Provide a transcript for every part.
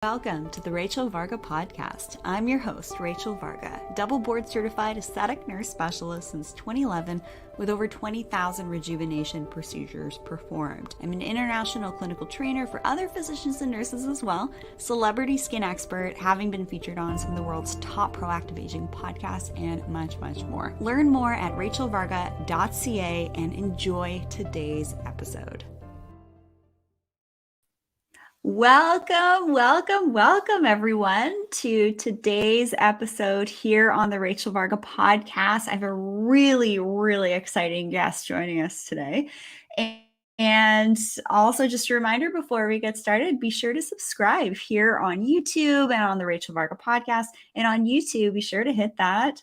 Welcome to the Rachel Varga podcast. I'm your host, Rachel Varga, double board certified aesthetic nurse specialist since 2011 with over 20,000 rejuvenation procedures performed. I'm an international clinical trainer for other physicians and nurses as well, celebrity skin expert, having been featured on some of the world's top proactive aging podcasts, and much, much more. Learn more at rachelvarga.ca and enjoy today's episode. Welcome, everyone, to today's episode here on the Rachel Varga podcast. I have a really exciting guest joining us today. And also just a reminder before we get started, be sure to subscribe here on YouTube and on the Rachel Varga podcast. And on YouTube, be sure to hit that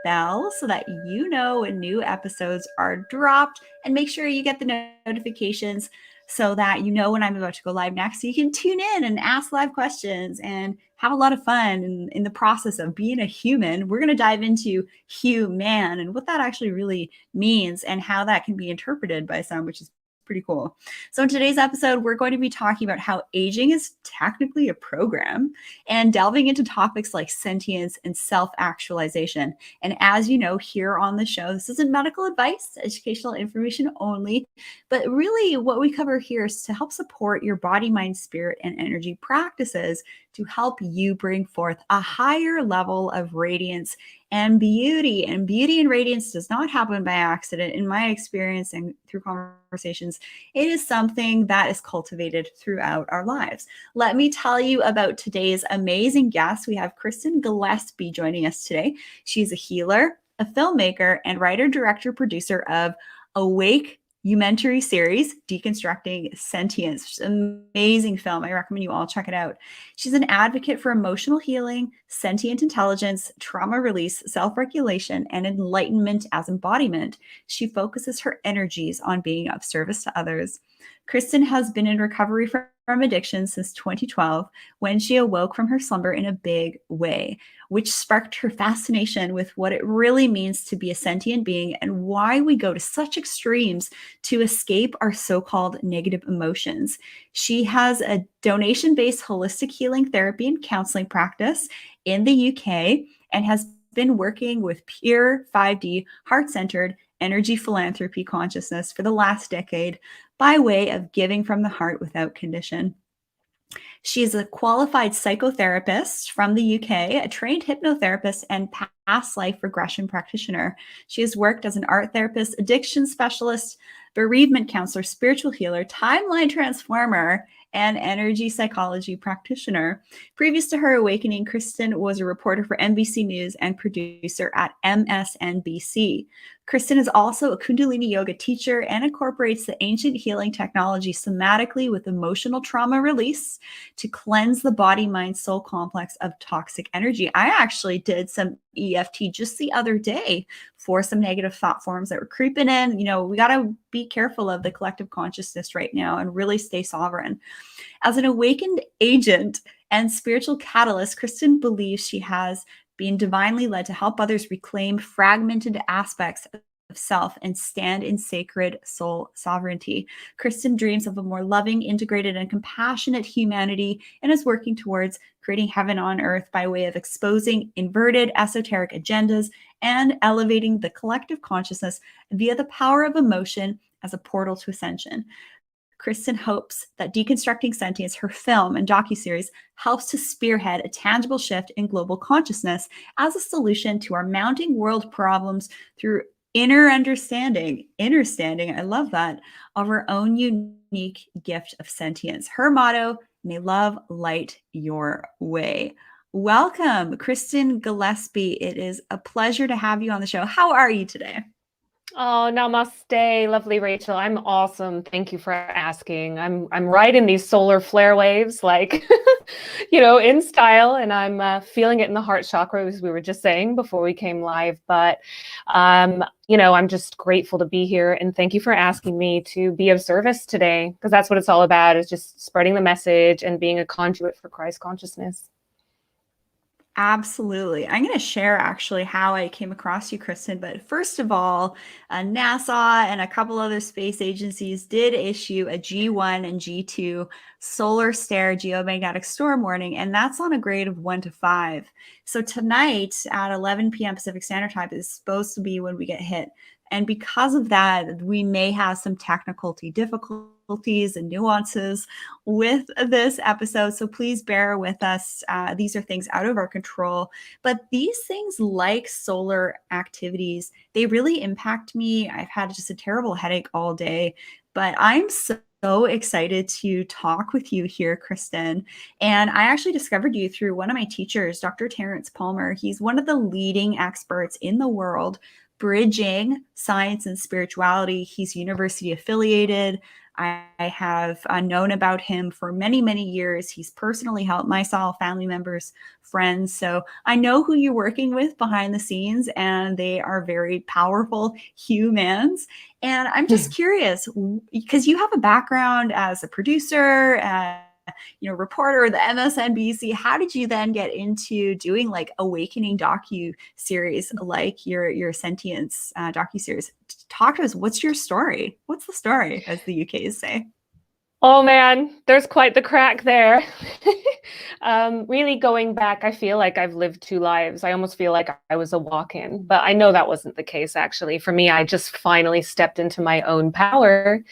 bell so that you know when new episodes are dropped, and make sure you get the notifications so that you know when I'm about to go live next, so you can tune in and ask live questions and have a lot of fun in the process of being a human. We're going to dive into human and what that actually really means and how that can be interpreted by some, which is pretty cool. So in today's episode, we're going to be talking about how aging is technically a program and delving into topics like sentience and self-actualization. And as you know, here on the show, this isn't medical advice, educational information only, but really what we cover here is to help support your body, mind, spirit, and energy practices to help you bring forth a higher level of radiance and beauty. And beauty and radiance does not happen by accident. In my experience and through conversations, it is something that is cultivated throughout our lives. Let me tell you about today's amazing guest. We have Kristin Gillespie joining us today. She's a healer, a filmmaker, and writer, director, producer of Awake documentary series, Deconstructing Sentience, which is an amazing film. I recommend you all check it out. She's an advocate for emotional healing, sentient intelligence, trauma release, self-regulation, and enlightenment as embodiment. She focuses her energies on being of service to others. Kristin has been in recovery from addiction since 2012, when she awoke from her slumber in a big way, which sparked her fascination with what it really means to be a sentient being and why we go to such extremes to escape our so-called negative emotions. She has a donation-based holistic healing therapy and counseling practice in the UK and has been working with pure 5D, heart-centered energy philanthropy consciousness for the last decade by way of giving from the heart without condition. She is a qualified psychotherapist from the UK, a trained hypnotherapist, and past life regression practitioner. She has worked as an art therapist, addiction specialist, bereavement counselor, spiritual healer, timeline transformer, and energy psychology practitioner. Previous to her awakening, Kristin was a reporter for NBC News and producer at MSNBC. Kristin is also a Kundalini yoga teacher and incorporates the ancient healing technology somatically with emotional trauma release to cleanse the body, mind, soul complex of toxic energy. I actually did some EFT just the other day for some negative thought forms that were creeping in. You know, we got to be careful of the collective consciousness right now and really stay sovereign. As an awakened agent and spiritual catalyst, Kristin believes she has being divinely led to help others reclaim fragmented aspects of self and stand in sacred soul sovereignty. Kristin dreams of a more loving, integrated, and compassionate humanity and is working towards creating heaven on earth by way of exposing inverted esoteric agendas and elevating the collective consciousness via the power of emotion as a portal to ascension. Kristin hopes that Deconstructing Sentience, her film and docuseries, helps to spearhead a tangible shift in global consciousness as a solution to our mounting world problems through inner understanding, I love that, of her own unique gift of sentience. Her motto, may love light your way. Welcome, Kristin Gillespie. It is a pleasure to have you on the show. How are you today? Oh, namaste, lovely Rachel. I'm awesome. Thank you for asking. I'm riding these solar flare waves, like, in style, and I'm feeling it in the heart chakra, as we were just saying before we came live. But, I'm just grateful to be here, and thank you for asking me to be of service today, because that's what it's all about, is just spreading the message and being a conduit for Christ consciousness. Absolutely. I'm going to share actually how I came across you, Kristin. But first of all, NASA and a couple other space agencies did issue a G1 and G2 solar stare geomagnetic storm warning, and that's on a grade of 1 to 5. So tonight at 11 p.m. Pacific Standard Time is supposed to be when we get hit. And because of that, we may have some technical difficulties and nuances with this episode. So please bear with us. These are things out of our control. But these things, like solar activities, they really impact me. I've had just a terrible headache all day, but I'm so excited to talk with you here, Kristin. And I actually discovered you through one of my teachers, Dr. Terrence Palmer. He's one of the leading experts in the world bridging science and spirituality. He's university affiliated. I have known about him for many, many years. He's personally helped myself, family members, friends. So I know who you're working with behind the scenes, and they are very powerful humans. And I'm just curious, because you have a background as a producer, reporter, the MSNBC. How did you then get into doing like awakening docu series like your Sentience docu series? Talk to us. What's your story? What's the story, as the UKs say? Oh man, there's quite the crack there. Really going back, I feel like I've lived two lives. I almost feel like I was a walk-in, but I know that wasn't the case actually. For me, I just finally stepped into my own power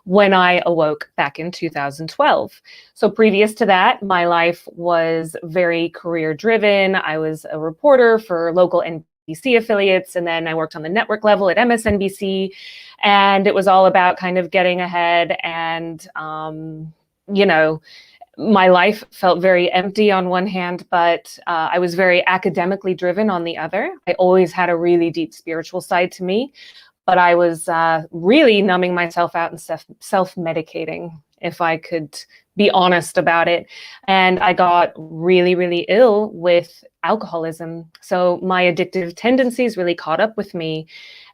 when I awoke back in 2012. So previous to that, my life was very career driven. I was a reporter for local NBC affiliates, and then I worked on the network level at MSNBC. And it was all about kind of getting ahead. And, my life felt very empty on one hand, but I was very academically driven on the other. I always had a really deep spiritual side to me, but I was really numbing myself out and self-medicating, if I could be honest about it. And I got really, really ill with alcoholism. So my addictive tendencies really caught up with me.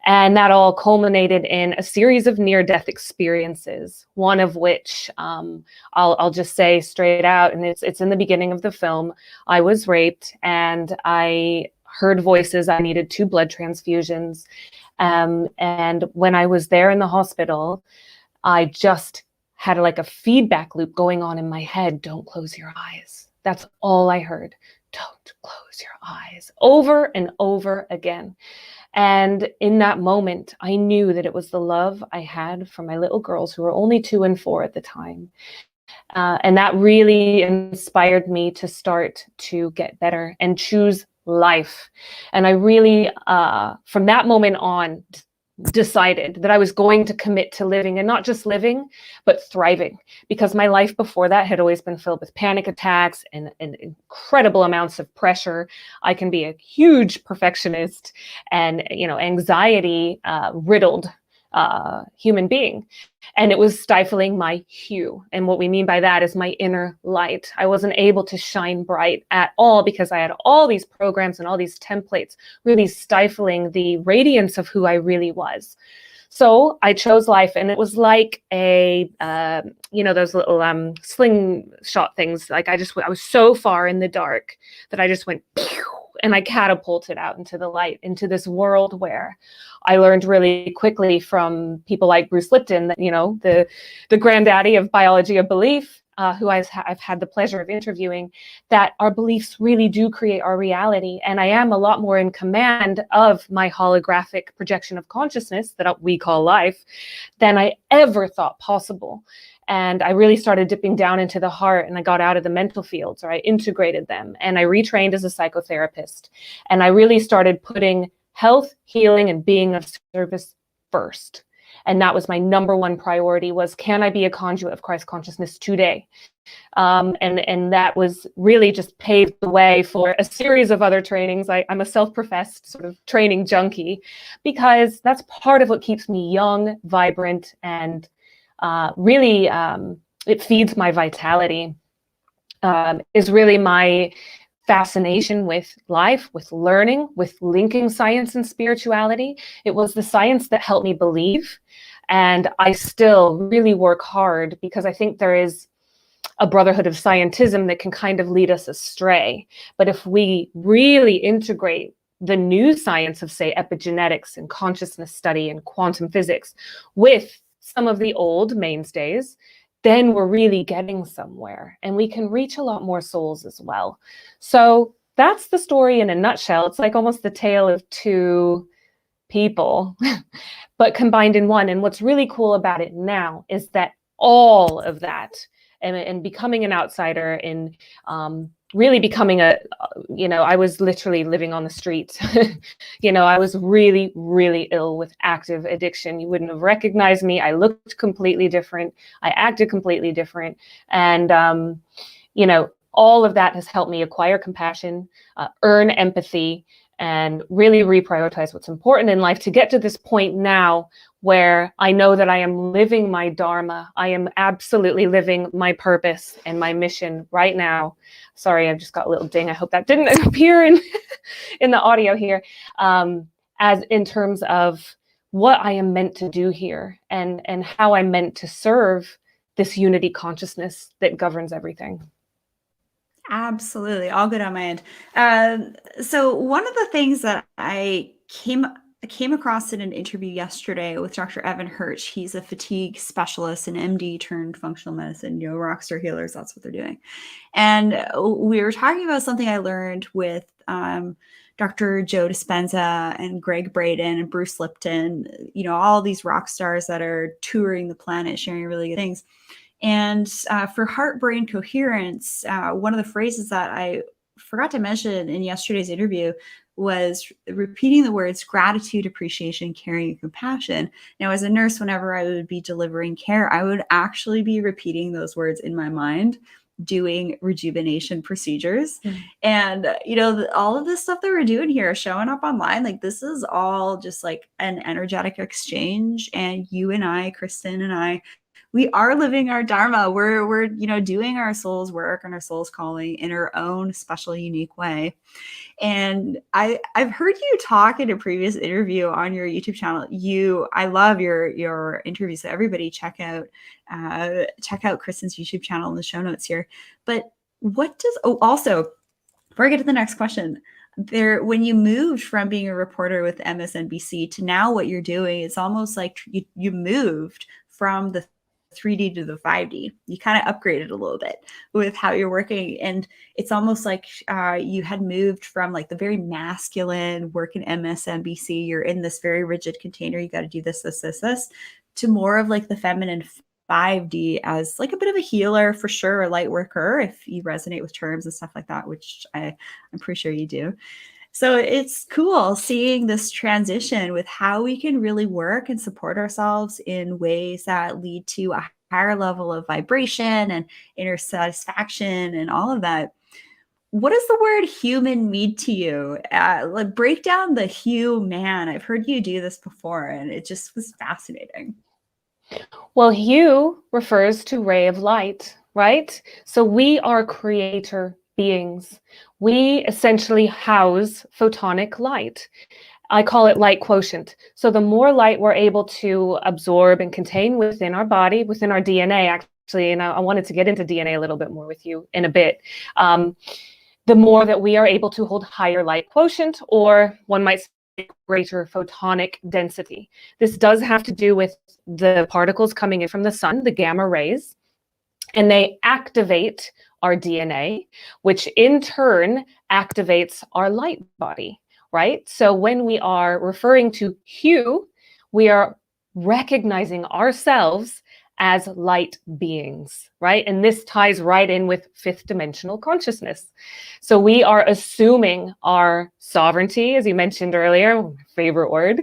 And that all culminated in a series of near-death experiences, one of which I'll just say straight out, and it's in the beginning of the film. I was raped, and I heard voices. I needed 2 blood transfusions. And when I was there in the hospital, I just had like a feedback loop going on in my head. Don't close your eyes. That's all I heard. Don't close your eyes, over and over again. And in that moment, I knew that it was the love I had for my little girls, who were only 2 and 4 at the time. And that really inspired me to start to get better and choose life. And I really, from that moment on, decided that I was going to commit to living, and not just living, but thriving, because my life before that had always been filled with panic attacks and incredible amounts of pressure. I can be a huge perfectionist and, anxiety riddled human being. And it was stifling my hue. And what we mean by that is my inner light. I wasn't able to shine bright at all because I had all these programs and all these templates really stifling the radiance of who I really was. So I chose life, and it was like a, those little slingshot things. Like I was so far in the dark that I just went, pew, and I catapulted out into the light, into this world where I learned really quickly from people like Bruce Lipton, that, the granddaddy of biology of belief, who I've had the pleasure of interviewing, that our beliefs really do create our reality. And I am a lot more in command of my holographic projection of consciousness that we call life than I ever thought possible. And I really started dipping down into the heart, and I got out of the mental fields, or I integrated them, and I retrained as a psychotherapist. And I really started putting health, healing, and being of service first. And that was my number one priority, was, can I be a conduit of Christ consciousness today? And that was really just paved the way for a series of other trainings. I'm a self-professed sort of training junkie, because that's part of what keeps me young, vibrant, and really it feeds my vitality, is really my fascination with life, with learning, with linking science and spirituality. It was the science that helped me believe. And I still really work hard, because I think there is a brotherhood of scientism that can kind of lead us astray. But if we really integrate the new science of, say, epigenetics and consciousness study and quantum physics with some of the old mainstays, then we're really getting somewhere, and we can reach a lot more souls as well. So that's the story in a nutshell. It's like almost the tale of two people, but combined in one. And what's really cool about it now is that all of that and becoming an outsider and really becoming I was literally living on the streets. I was really, really ill with active addiction. You wouldn't have recognized me. I looked completely different. I acted completely different. And, all of that has helped me acquire compassion, earn empathy, and really reprioritize what's important in life to get to this point now where I know that I am living my dharma. I am absolutely living my purpose and my mission right now. Sorry, I've just got a little ding. I hope that didn't appear in the audio here. As in terms of what I am meant to do here and how I'm meant to serve this unity consciousness that governs everything. Absolutely. All good on my end. So one of the things that I came across in an interview yesterday with Dr. Evan Hirsch. He's a fatigue specialist, an MD turned functional medicine, rockstar healers. That's what they're doing. And we were talking about something I learned with Dr. Joe Dispenza and Greg Braden and Bruce Lipton, all these rock stars that are touring the planet, sharing really good things. And for heart-brain coherence, one of the phrases that I forgot to mention in yesterday's interview was repeating the words gratitude, appreciation, caring, and compassion. Now, as a nurse, whenever I would be delivering care, I would actually be repeating those words in my mind, doing rejuvenation procedures. And, all of this stuff that we're doing here, showing up online, like this is all just like an energetic exchange. And you and I, Kristin and I, we are living our dharma. We're doing our soul's work and our soul's calling in our own special, unique way. And I've heard you talk in a previous interview on your YouTube channel. I love your interviews. So everybody check out Kristin's YouTube channel in the show notes here. But also, before I get to the next question, when you moved from being a reporter with MSNBC to now what you're doing, it's almost like you moved from the 3D to the 5D. You kind of upgraded a little bit with how you're working. And it's almost like you had moved from like the very masculine work in MSNBC. You're in this very rigid container. You got to do this, to more of like the feminine 5D as like a bit of a healer for sure, a light worker, if you resonate with terms and stuff like that, which I'm pretty sure you do. So it's cool seeing this transition with how we can really work and support ourselves in ways that lead to a higher level of vibration and inner satisfaction and all of that. What does the word human mean to you? Break down the human. I've heard you do this before, and it just was fascinating. Well, hue refers to ray of light, right? So we are creator beings. We essentially house photonic light. I call it light quotient. So the more light we're able to absorb and contain within our body, within our DNA, actually, and I wanted to get into DNA a little bit more with you in a bit, the more that we are able to hold higher light quotient, or one might say greater photonic density. This does have to do with the particles coming in from the sun, the gamma rays, and they activate our DNA, which in turn activates our light body, right? So when we are referring to hue, we are recognizing ourselves as light beings, right? And this ties right in with fifth dimensional consciousness. So we are assuming our sovereignty, as you mentioned earlier, my favorite word,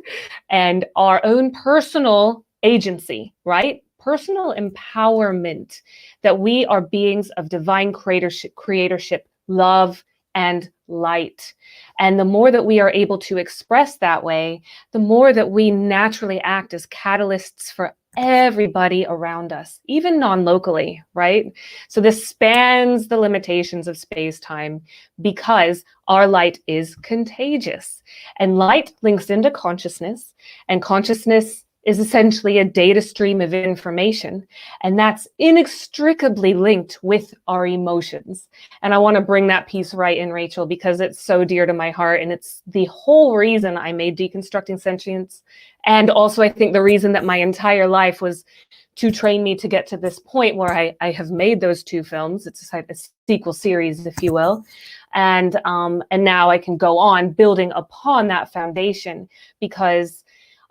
and our own personal agency, right? Personal empowerment, that we are beings of divine creatorship, love, and light. And the more that we are able to express that way, the more that we naturally act as catalysts for everybody around us, even non-locally, right? So this spans the limitations of space-time because our light is contagious. And light links into consciousness, and consciousness is essentially a data stream of information, and that's inextricably linked with our emotions. And I want to bring that piece right in, Rachel, because it's so dear to my heart, and it's the whole reason I made Deconstructing Sentience, and also I think the reason that my entire life was to train me to get to this point where I have made those 2 films. It's a sequel series, if you will. And now I can go on building upon that foundation, because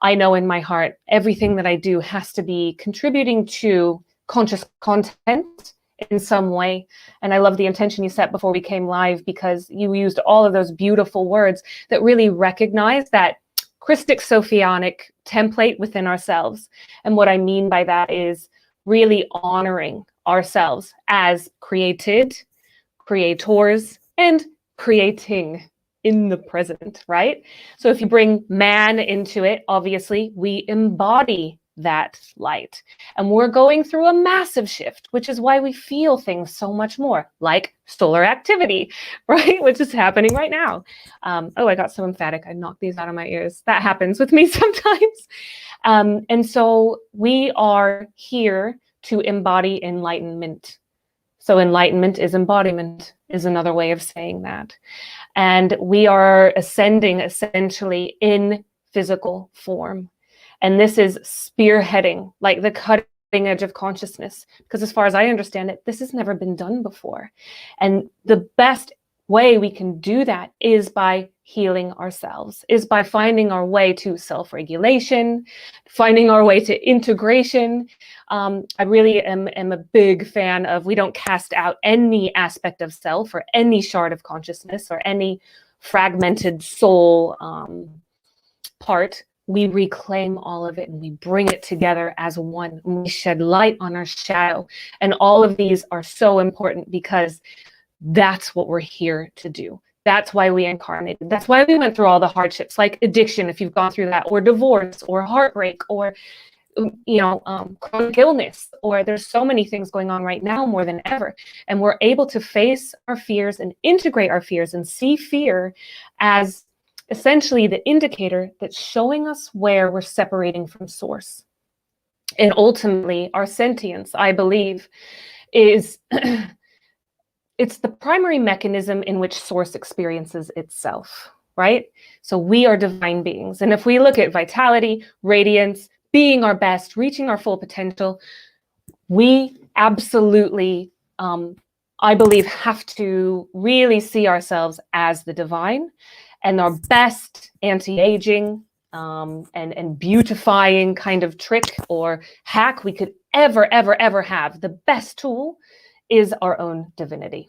I know in my heart, everything that I do has to be contributing to conscious content in some way. And I love the intention you set before we came live, because you used all of those beautiful words that really recognize that Christic Sophionic template within ourselves. And what I mean by that is really honoring ourselves as created, creators, and creating in the present, right? So if you bring man into it, obviously we embody that light. And we're going through a massive shift, which is why we feel things so much more, like solar activity, right? Which is happening right now. Oh, I got so emphatic. I knocked these out of my ears. That happens with me sometimes. And so we are here to embody enlightenment. So enlightenment is embodiment, is another way of saying that. And we are ascending essentially in physical form. And this is spearheading, like the cutting edge of consciousness, because as far as I understand it, this has never been done before. And the best way we can do that is by healing ourselves, is by finding our way to self-regulation, finding our way to integration. I really am a big fan of, we don't cast out any aspect of self or any shard of consciousness or any fragmented soul part. We reclaim all of it and we bring it together as one. And we shed light on our shadow. And all of these are so important, because that's what we're here to do. That's why we incarnated. That's why we went through all the hardships, like addiction, if you've gone through that, or divorce, or heartbreak, or chronic illness, or there's so many things going on right now more than ever. And we're able to face our fears and integrate our fears and see fear as essentially the indicator that's showing us where we're separating from source. And ultimately, our sentience, I believe, is it's the primary mechanism in which source experiences itself, right? So we are divine beings. And if we look at vitality, radiance, being our best, reaching our full potential, we absolutely, I believe, have to really see ourselves as the divine, and our best anti-aging and beautifying kind of trick or hack we could ever have, the best tool, is our own divinity.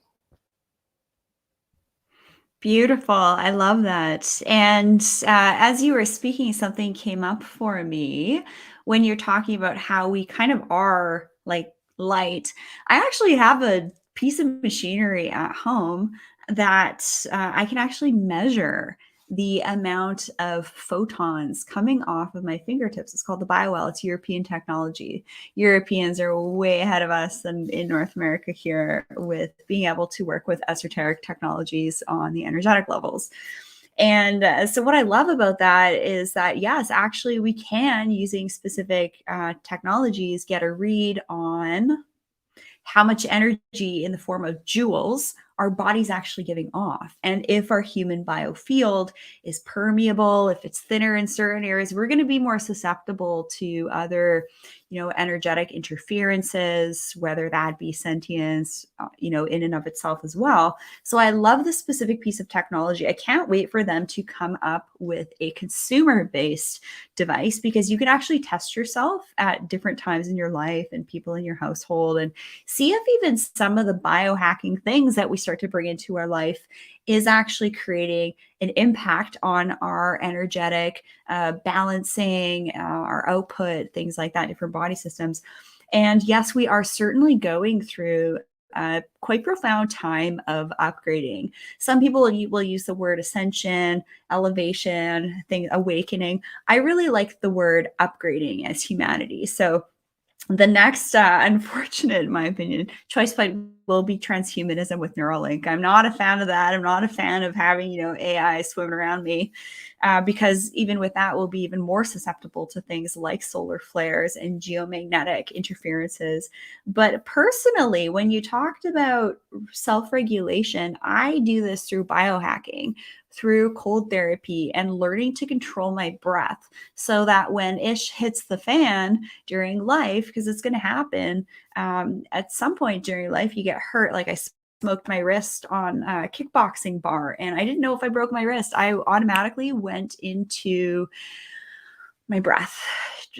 Beautiful. I love that. And as you were speaking, something came up for me when you're talking about how we kind of are like light. I actually have a piece of machinery at home that I can actually measure the amount of photons coming off of my fingertips. It's called the BioWell. It's European technology. Europeans are way ahead of us in North America here with being able to work with esoteric technologies on the energetic levels. And so what I love about that is that, yes, actually we can, using specific technologies, get a read on how much energy in the form of joules our body's actually giving off. And if our human biofield is permeable, if it's thinner in certain areas, we're going to be more susceptible to other, energetic interferences, whether that be sentience, in and of itself as well. So I love this specific piece of technology. I can't wait for them to come up with a consumer-based device, because you can actually test yourself at different times in your life and people in your household and see if even some of the biohacking things that we start to bring into our life is actually creating an impact on our energetic balancing, our output, things like that, different body systems. And yes, we are certainly going through a quite profound time of upgrading. Some people will use the word ascension, elevation, awakening. I really like the word upgrading as humanity. So The next, unfortunate, in my opinion, choice point will be transhumanism with Neuralink. I'm not a fan of that. I'm not a fan of having, AI swimming around me, because even with that, we'll be even more susceptible to things like solar flares and geomagnetic interferences. But personally, when you talked about self-regulation, I do this through biohacking, through cold therapy, and learning to control my breath so that when ish hits the fan during life, because it's going to happen at some point during life, you get hurt. Like I smoked my wrist on a kickboxing bar, and I didn't know if I broke my wrist. I automatically went into my breath,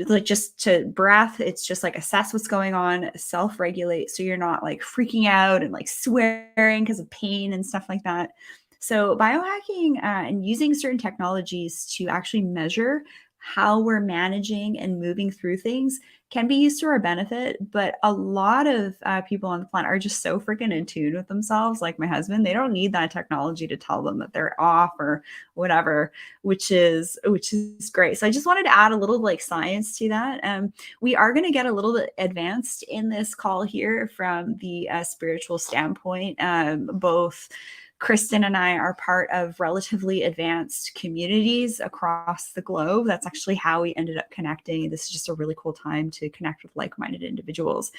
like just to breath. It's just like assess what's going on, self-regulate, so you're not like freaking out and like swearing because of pain and stuff like that. So biohacking and using certain technologies to actually measure how we're managing and moving through things can be used to our benefit. But a lot of people on the planet are just so freaking in tune with themselves, like my husband. They don't need that technology to tell them that they're off or whatever, which is great. So I just wanted to add a little like science to that. We are going to get a little bit advanced in this call here from the spiritual standpoint. Both Kristin and I are part of relatively advanced communities across the globe. That's actually how we ended up connecting. This is just a really cool time to connect with like-minded individuals.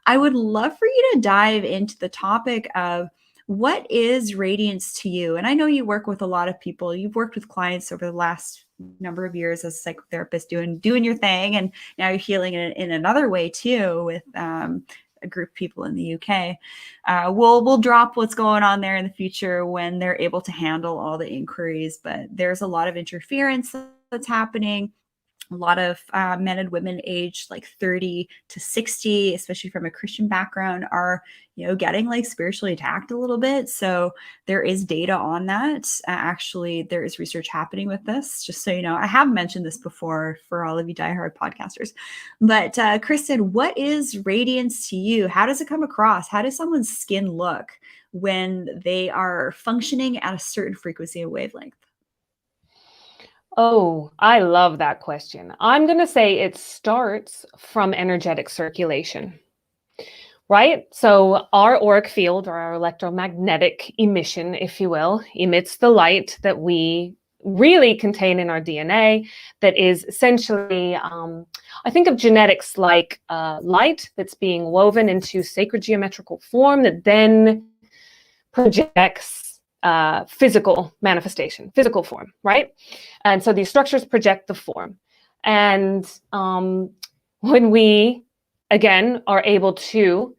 I would love for you to dive into the topic of what is radiance to you? And I know you work with a lot of people. You've worked with clients over the last number of years as a psychotherapist doing your thing. And now you're healing in another way too with a group of people in the UK. We'll drop what's going on there in the future when they're able to handle all the inquiries, but there's a lot of interference that's happening. A lot of men and women aged like 30 to 60, especially from a Christian background, are getting like spiritually attacked a little bit. So there is data on that. Actually, there is research happening with this. Just so you know, I have mentioned this before for all of you diehard podcasters. But Kristin, what is radiance to you? How does it come across? How does someone's skin look when they are functioning at a certain frequency and wavelength? Oh, I love that question. I'm going to say it starts from energetic circulation, right? So our auric field, or our electromagnetic emission, if you will, emits the light that we really contain in our DNA that is essentially, I think of genetics like light that's being woven into sacred geometrical form that then projects physical manifestation, physical form, right? And so these structures project the form. And when we, again, are able to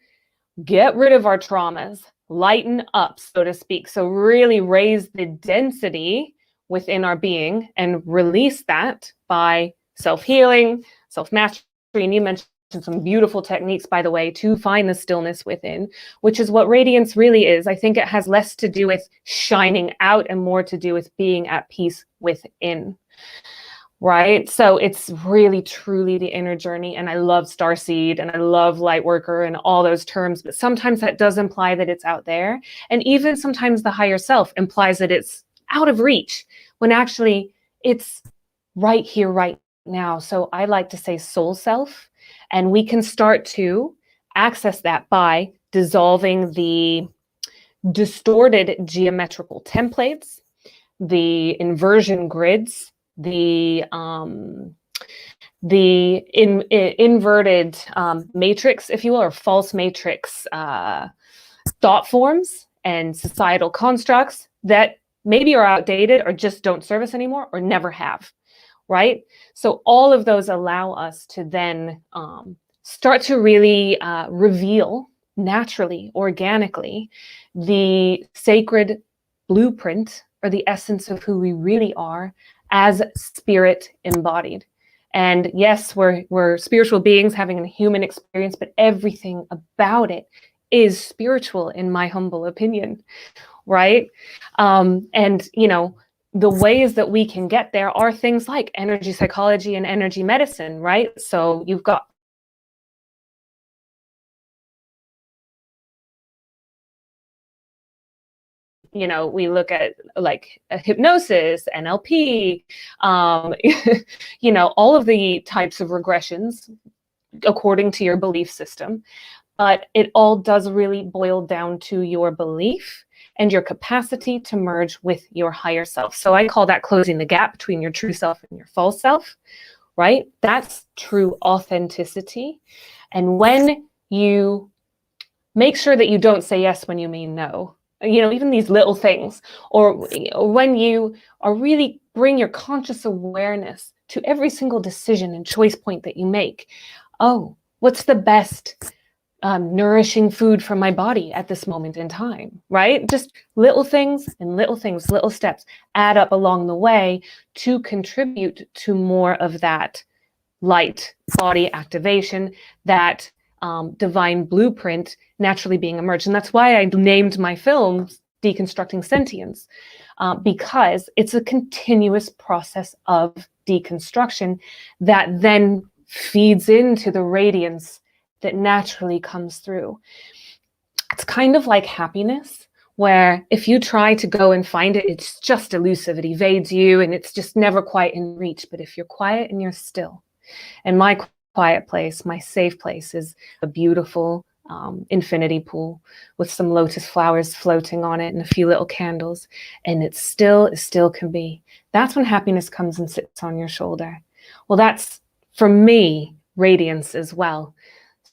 get rid of our traumas, lighten up, so to speak, so really raise the density within our being and release that by self-healing, self-mastery, and you mentioned some beautiful techniques, by the way, to find the stillness within, which is what radiance really is. I think it has less to do with shining out and more to do with being at peace within, right? So it's really, truly the inner journey. And I love starseed and I love light worker and all those terms, but sometimes that does imply that it's out there. And even sometimes the higher self implies that it's out of reach when actually it's right here, right now. So I like to say soul self. And we can start to access that by dissolving the distorted geometrical templates, the inversion grids, the inverted matrix, if you will, or false matrix thought forms and societal constructs that maybe are outdated or just don't serve us anymore or never have. Right? So all of those allow us to then start to really reveal naturally, organically, the sacred blueprint or the essence of who we really are as spirit embodied. And yes, we're spiritual beings having a human experience, but everything about it is spiritual, in my humble opinion, right? And, the ways that we can get there are things like energy psychology and energy medicine, right? So you've got we look at like hypnosis, NLP, all of the types of regressions according to your belief system. But it all does really boil down to your belief and your capacity to merge with your higher self. So I call that closing the gap between your true self and your false self, right? That's true authenticity. And when you make sure that you don't say yes when you mean no, even these little things, or when you are really bring your conscious awareness to every single decision and choice point that you make. Oh, what's the best nourishing food for my body at this moment in time, right? Just little things, little steps add up along the way to contribute to more of that light body activation, that divine blueprint naturally being emerged. And that's why I named my film Deconstructing Sentience, because it's a continuous process of deconstruction that then feeds into the radiance that naturally comes through. It's kind of like happiness, where if you try to go and find it, it's just elusive, it evades you, and it's just never quite in reach. But if you're quiet and you're still, and my quiet place, my safe place, is a beautiful infinity pool with some lotus flowers floating on it and a few little candles, and it's still as still can be. That's when happiness comes and sits on your shoulder. Well, that's, for me, radiance as well.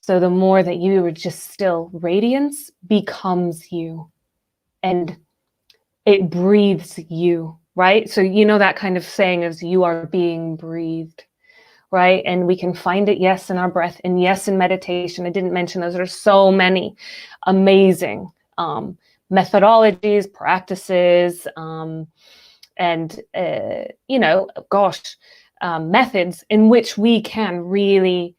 So the more that you are just still, radiance becomes you, and it breathes you, right? So that kind of saying is, you are being breathed, right? And we can find it, yes, in our breath, and yes, in meditation. I didn't mention those. There's so many amazing methodologies, practices, and methods in which we can really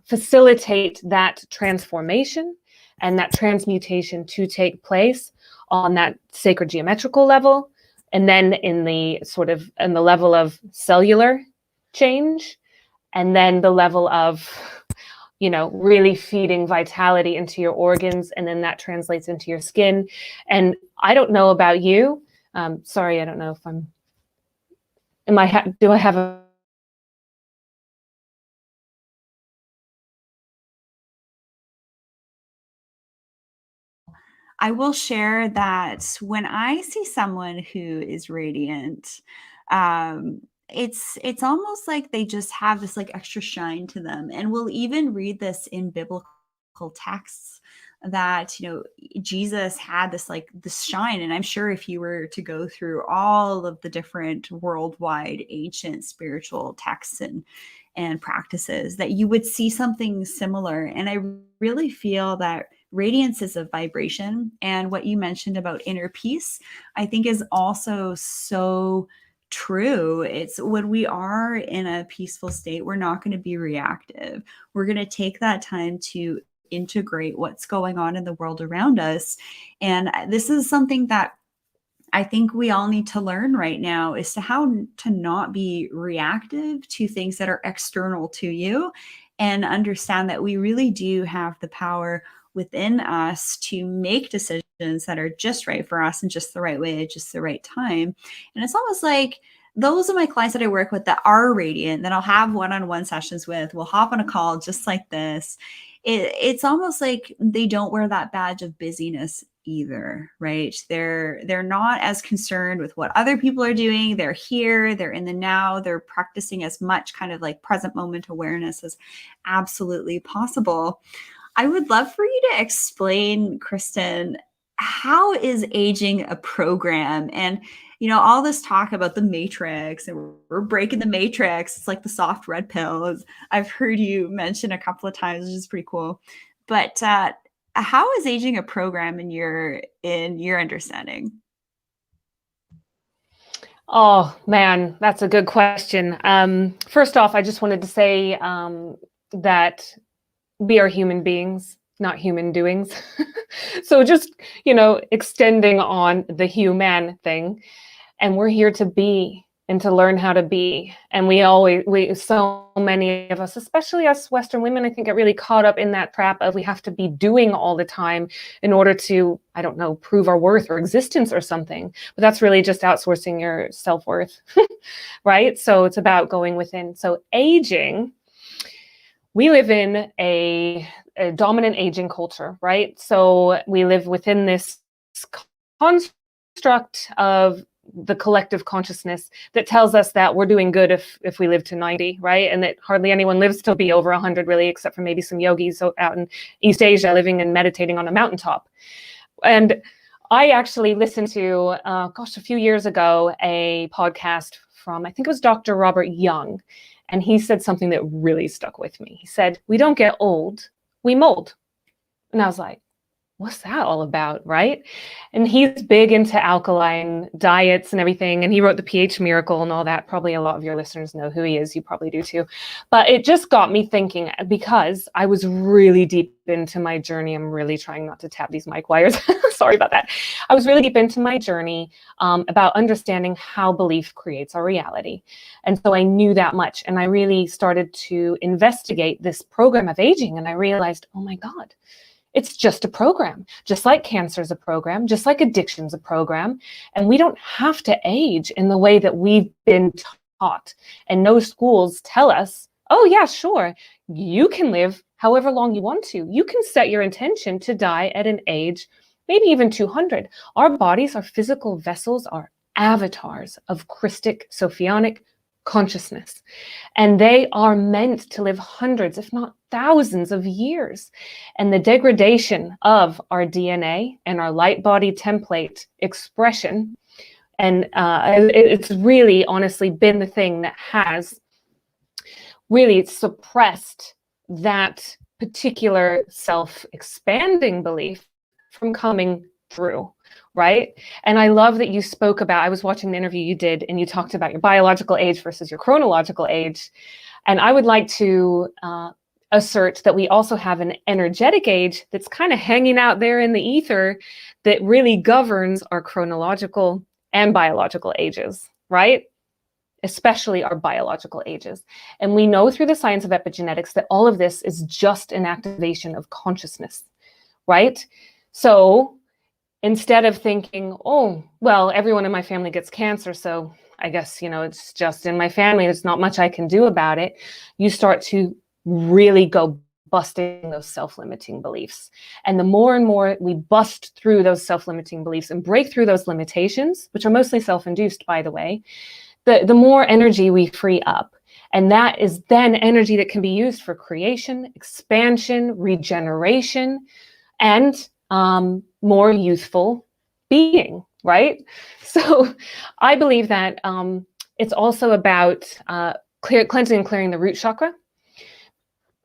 facilitate that transformation and that transmutation to take place on that sacred geometrical level, and then in the level of cellular change, and then the level of really feeding vitality into your organs, and then that translates into your skin. And I don't know about you, sorry, I don't know if do I have a I will share that when I see someone who is radiant, it's almost like they just have this like extra shine to them. And we'll even read this in biblical texts that Jesus had this shine. And I'm sure if you were to go through all of the different worldwide ancient spiritual texts and practices, that you would see something similar. And I really feel that radiance is a vibration. And what you mentioned about inner peace, I think, is also so true. It's when we are in a peaceful state, we're not going to be reactive. We're going to take that time to integrate what's going on in the world around us. And this is something that I think we all need to learn right now, is to how to not be reactive to things that are external to you, and understand that we really do have the power within us to make decisions that are just right for us and just the right way at just the right time. And it's almost like those of my clients that I work with that are radiant, that I'll have one-on-one sessions with, we'll hop on a call just like this. It's almost like they don't wear that badge of busyness either, right? They're not as concerned with what other people are doing. They're here, they're in the now, they're practicing as much kind of like present moment awareness as absolutely possible. I would love for you to explain, Kristin, how is aging a program? And all this talk about the matrix, and we're breaking the matrix. It's like the soft red pill. I've heard you mention a couple of times, which is pretty cool. But how is aging a program in your understanding? Oh man, that's a good question. First off, I just wanted to say that we are human beings, not human doings. So just, extending on the human thing, and we're here to be and to learn how to be. And so many of us, especially us Western women, I think, get really caught up in that trap of we have to be doing all the time in order to, I don't know, prove our worth or existence or something. But that's really just outsourcing your self-worth, right? So it's about going within. So aging, we live in a dominant aging culture, right? So we live within this construct of the collective consciousness that tells us that we're doing good if we live to 90, right? And that hardly anyone lives to be over 100, really, except for maybe some yogis out in East Asia living and meditating on a mountaintop. And I actually listened to, a few years ago, a podcast from, I think it was Dr. Robert Young. And he said something that really stuck with me. He said, "We don't get old, we mold." And I was like, what's that all about, right? And he's big into alkaline diets and everything. And he wrote The pH Miracle and all that. Probably a lot of your listeners know who he is. You probably do too. But it just got me thinking, because I was really deep into my journey. I'm really trying not to tap these mic wires. Sorry about that. I was really deep into my journey about understanding how belief creates our reality. And so I knew that much. And I really started to investigate this program of aging. And I realized, oh my God, it's just a program, just like cancer is a program, just like addiction's a program. And we don't have to age in the way that we've been taught. And no schools tell us, oh yeah, sure, you can live however long you want to. You can set your intention to die at an age, maybe even 200. Our bodies, our physical vessels, are avatars of Christic, Sophionic consciousness. And they are meant to live hundreds, if not thousands of years. And the degradation of our DNA and our light body template expression, and it's really honestly been the thing that has really suppressed that particular self-expanding belief from coming through. Right. And I love that you spoke about, I was watching the interview you did, and you talked about your biological age versus your chronological age. And I would like to assert that we also have an energetic age that's kind of hanging out there in the ether that really governs our chronological and biological ages, right? Especially our biological ages. And we know through the science of epigenetics that all of this is just an activation of consciousness, right? So instead of thinking, oh, well, everyone in my family gets cancer, so I guess, it's just in my family, there's not much I can do about it, you start to really go busting those self-limiting beliefs. And the more and more we bust through those self-limiting beliefs and break through those limitations, which are mostly self-induced, by the way, the more energy we free up. And that is then energy that can be used for creation, expansion, regeneration, and more youthful being, right? So I believe that it's also about cleansing and clearing the root chakra,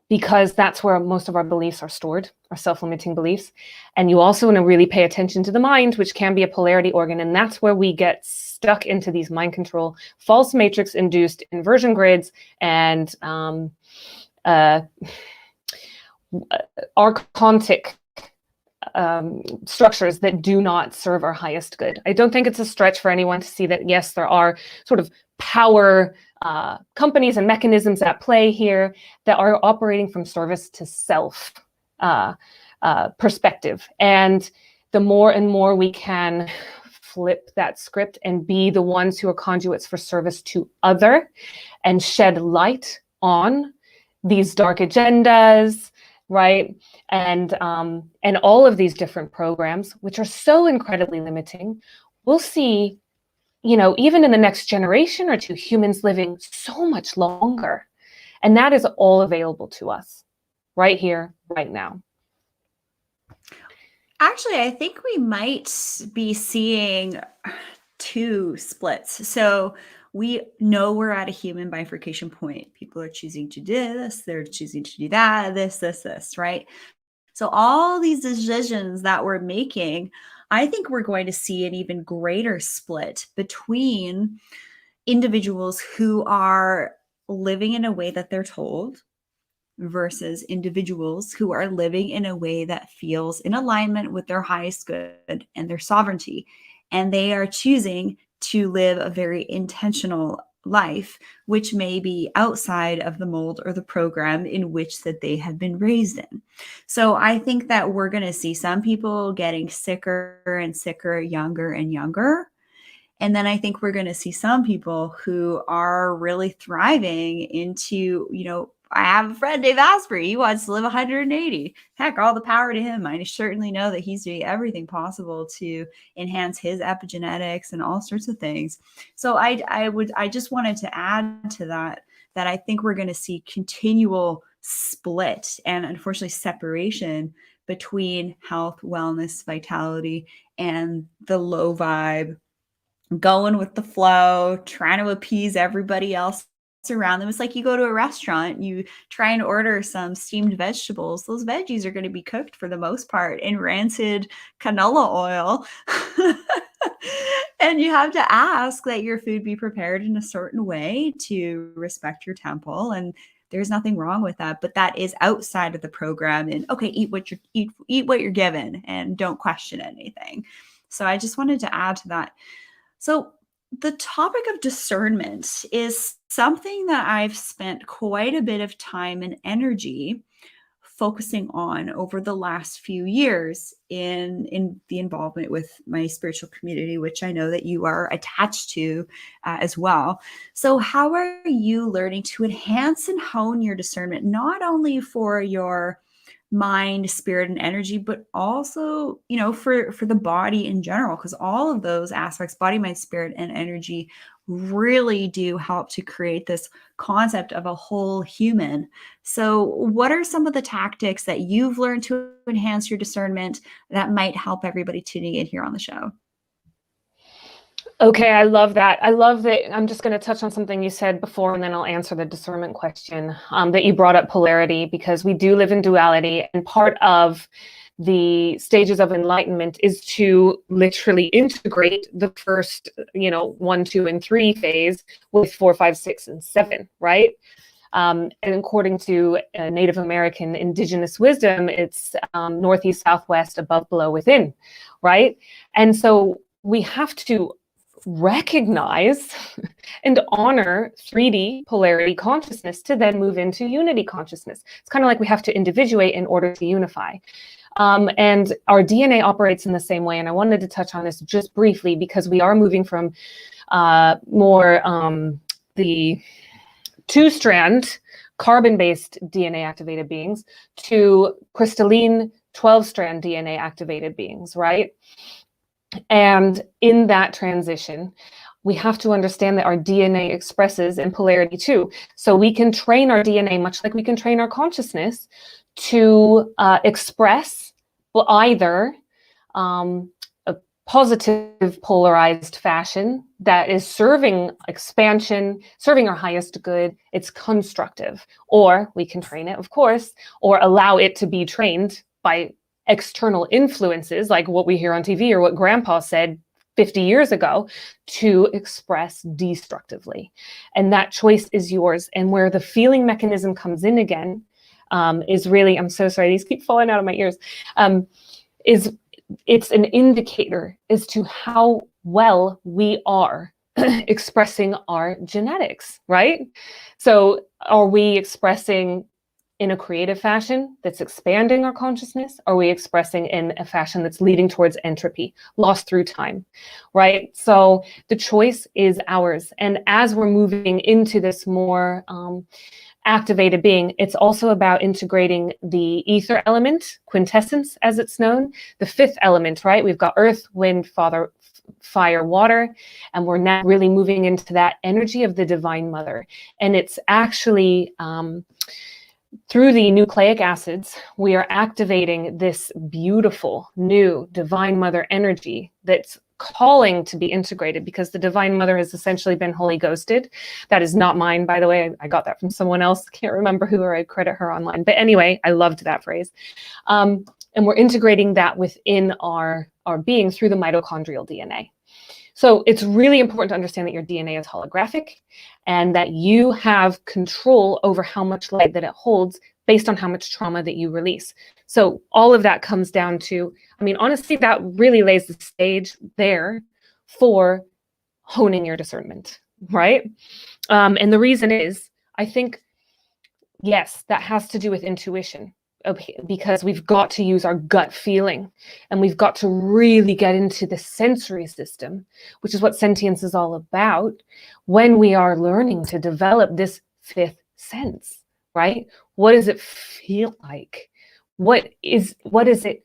because that's where most of our beliefs are stored, our self-limiting beliefs. And you also want to really pay attention to the mind, which can be a polarity organ. And that's where we get stuck into these mind control, false matrix induced inversion grids, and archontic structures that do not serve our highest good. I don't think it's a stretch for anyone to see that, yes, there are sort of power companies and mechanisms at play here that are operating from service to self perspective. And the more and more we can flip that script and be the ones who are conduits for service to other and shed light on these dark agendas, right? And all of these different programs, which are so incredibly limiting, we'll see, even in the next generation or two, humans living so much longer. And that is all available to us right here, right now. Actually, I think we might be seeing two splits. So we know we're at a human bifurcation point. People are choosing to do this, they're choosing to do that, this, right? So all these decisions that we're making, I think we're going to see an even greater split between individuals who are living in a way that they're told versus individuals who are living in a way that feels in alignment with their highest good and their sovereignty. And they are choosing to live a very intentional life, which may be outside of the mold or the program in which that they have been raised in. So I think that we're going to see some people getting sicker and sicker, younger and younger. And then I think we're going to see some people who are really thriving into, I have a friend, Dave Asprey. He wants to live 180. Heck, all the power to him. I certainly know that he's doing everything possible to enhance his epigenetics and all sorts of things. So I just wanted to add to that I think we're going to see continual split and unfortunately separation between health, wellness, vitality, and the low vibe, going with the flow, trying to appease everybody else around them. It's like you go to a restaurant, you try and order some steamed vegetables. Those veggies are going to be cooked for the most part in rancid canola oil. And you have to ask that your food be prepared in a certain way to respect your temple. And there's nothing wrong with that, but that is outside of the program. And okay, eat what you're given and don't question anything. So I just wanted to add to that. So the topic of discernment is something that I've spent quite a bit of time and energy focusing on over the last few years in the involvement with my spiritual community, which I know that you are attached to as well. So how are you learning to enhance and hone your discernment, not only for your mind, spirit, and energy, but also, for the body in general, because all of those aspects, body, mind, spirit, and energy, really do help to create this concept of a whole human. So what are some of the tactics that you've learned to enhance your discernment that might help everybody tuning in here on the show? Okay, I love that. I love that. I'm just going to touch on something you said before, and then I'll answer the discernment question that you brought up, polarity, because we do live in duality. And part of the stages of enlightenment is to literally integrate the first, 1, 2, and 3 phase with 4, 5, 6, and 7, right? And according to Native American indigenous wisdom, it's northeast, southwest, above, below, within, right? And so we have to recognize and honor 3D polarity consciousness to then move into unity consciousness. It's kind of like we have to individuate in order to unify. And our DNA operates in the same way. And I wanted to touch on this just briefly because we are moving from more the 2-strand carbon-based DNA activated beings to crystalline 12-strand DNA activated beings, right? And in that transition, we have to understand that our DNA expresses in polarity too. So we can train our DNA, much like we can train our consciousness, to express either a positive polarized fashion that is serving expansion, serving our highest good, it's constructive. Or we can train it, of course, or allow it to be trained by external influences like what we hear on TV or what grandpa said 50 years ago to express destructively. And that choice is yours. And where the feeling mechanism comes in again is really, I'm so sorry, these keep falling out of my ears, it's an indicator as to how well we are expressing our genetics, right? So are we expressing in a creative fashion that's expanding our consciousness? Are we expressing in a fashion that's leading towards entropy, lost through time, right? So the choice is ours. And as we're moving into this more activated being, it's also about integrating the ether element, quintessence as it's known, the 5th element, right? We've got earth, wind, fire, water, and we're now really moving into that energy of the divine mother. And it's actually through the nucleic acids, we are activating this beautiful new divine mother energy that's calling to be integrated, because the divine mother has essentially been Holy Ghosted. That is not mine, by the way. I got that from someone else. Can't remember who, or I credit her online. But anyway, I loved that phrase. And we're integrating that within our being through the mitochondrial DNA. So it's really important to understand that your DNA is holographic and that you have control over how much light that it holds based on how much trauma that you release. So all of that comes down to, honestly, that really lays the stage there for honing your discernment, right? And the reason is, I think, yes, that has to do with intuition. Okay, because we've got to use our gut feeling, and we've got to really get into the sensory system, which is what sentience is all about, when we are learning to develop this 5th sense, right? What does it feel like? What is it?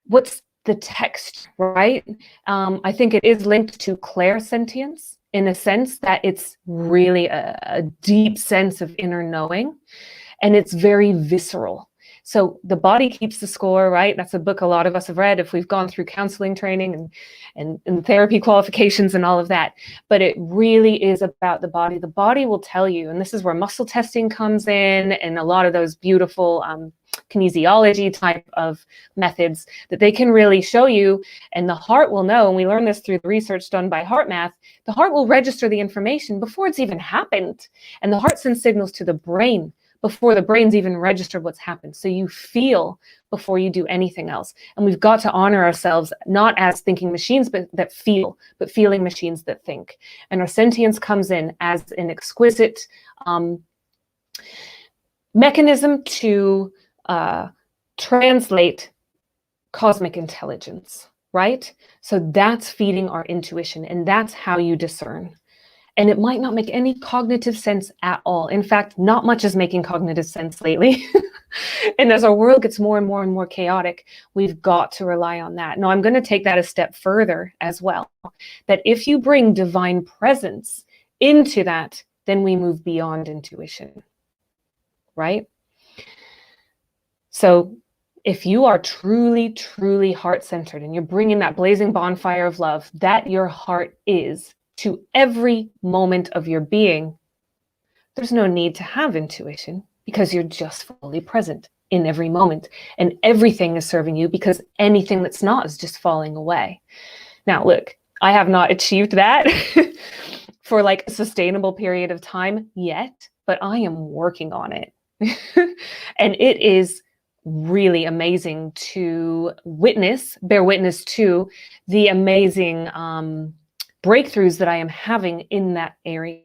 What's the text, right? I think it is linked to clairsentience in a sense that it's really a deep sense of inner knowing, and it's very visceral. So the body keeps the score, right? That's a book a lot of us have read if we've gone through counseling training and therapy qualifications and all of that. But it really is about the body. The body will tell you, and this is where muscle testing comes in and a lot of those beautiful kinesiology type of methods that they can really show you, and the heart will know, and we learn this through the research done by heart math, the heart will register the information before it's even happened, and the heart sends signals to the brain before the brain's even registered what's happened. So you feel before you do anything else. And we've got to honor ourselves, not as thinking machines that feel, but feeling machines that think. And our sentience comes in as an exquisite mechanism to translate cosmic intelligence, right? So that's feeding our intuition, and that's how you discern. And it might not make any cognitive sense at all. In fact, not much is making cognitive sense lately. And as our world gets more and more and more chaotic, we've got to rely on that. Now, I'm going to take that a step further as well, that if you bring divine presence into that, then we move beyond intuition, right? So if you are truly, truly heart-centered and you're bringing that blazing bonfire of love that your heart is to every moment of your being, there's no need to have intuition because you're just fully present in every moment, and everything is serving you because anything that's not is just falling away. Now, look, I have not achieved that for like a sustainable period of time yet, but I am working on it. And it is really amazing to bear witness to the amazing breakthroughs that I am having in that area,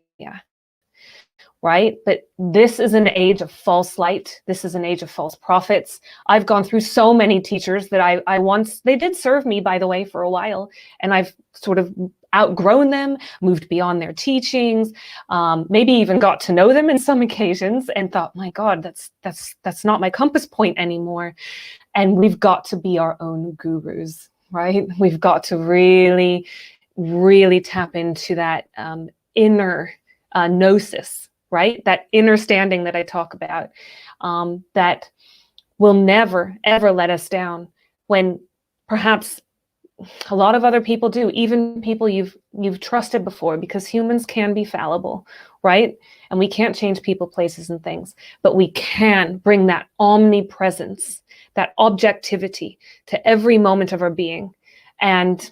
right? But this is an age of false light. This is an age of false prophets. I've gone through so many teachers that I once, they did serve me, by the way, for a while, and I've sort of outgrown them, moved beyond their teachings, maybe even got to know them in some occasions and thought, my God, that's not my compass point anymore. And we've got to be our own gurus, right? We've got to really, really tap into that inner gnosis, right? That inner standing that I talk about, that will never, ever let us down when perhaps a lot of other people do, even people you've trusted before, because humans can be fallible, right? And we can't change people, places, and things, but we can bring that omnipresence, that objectivity to every moment of our being, and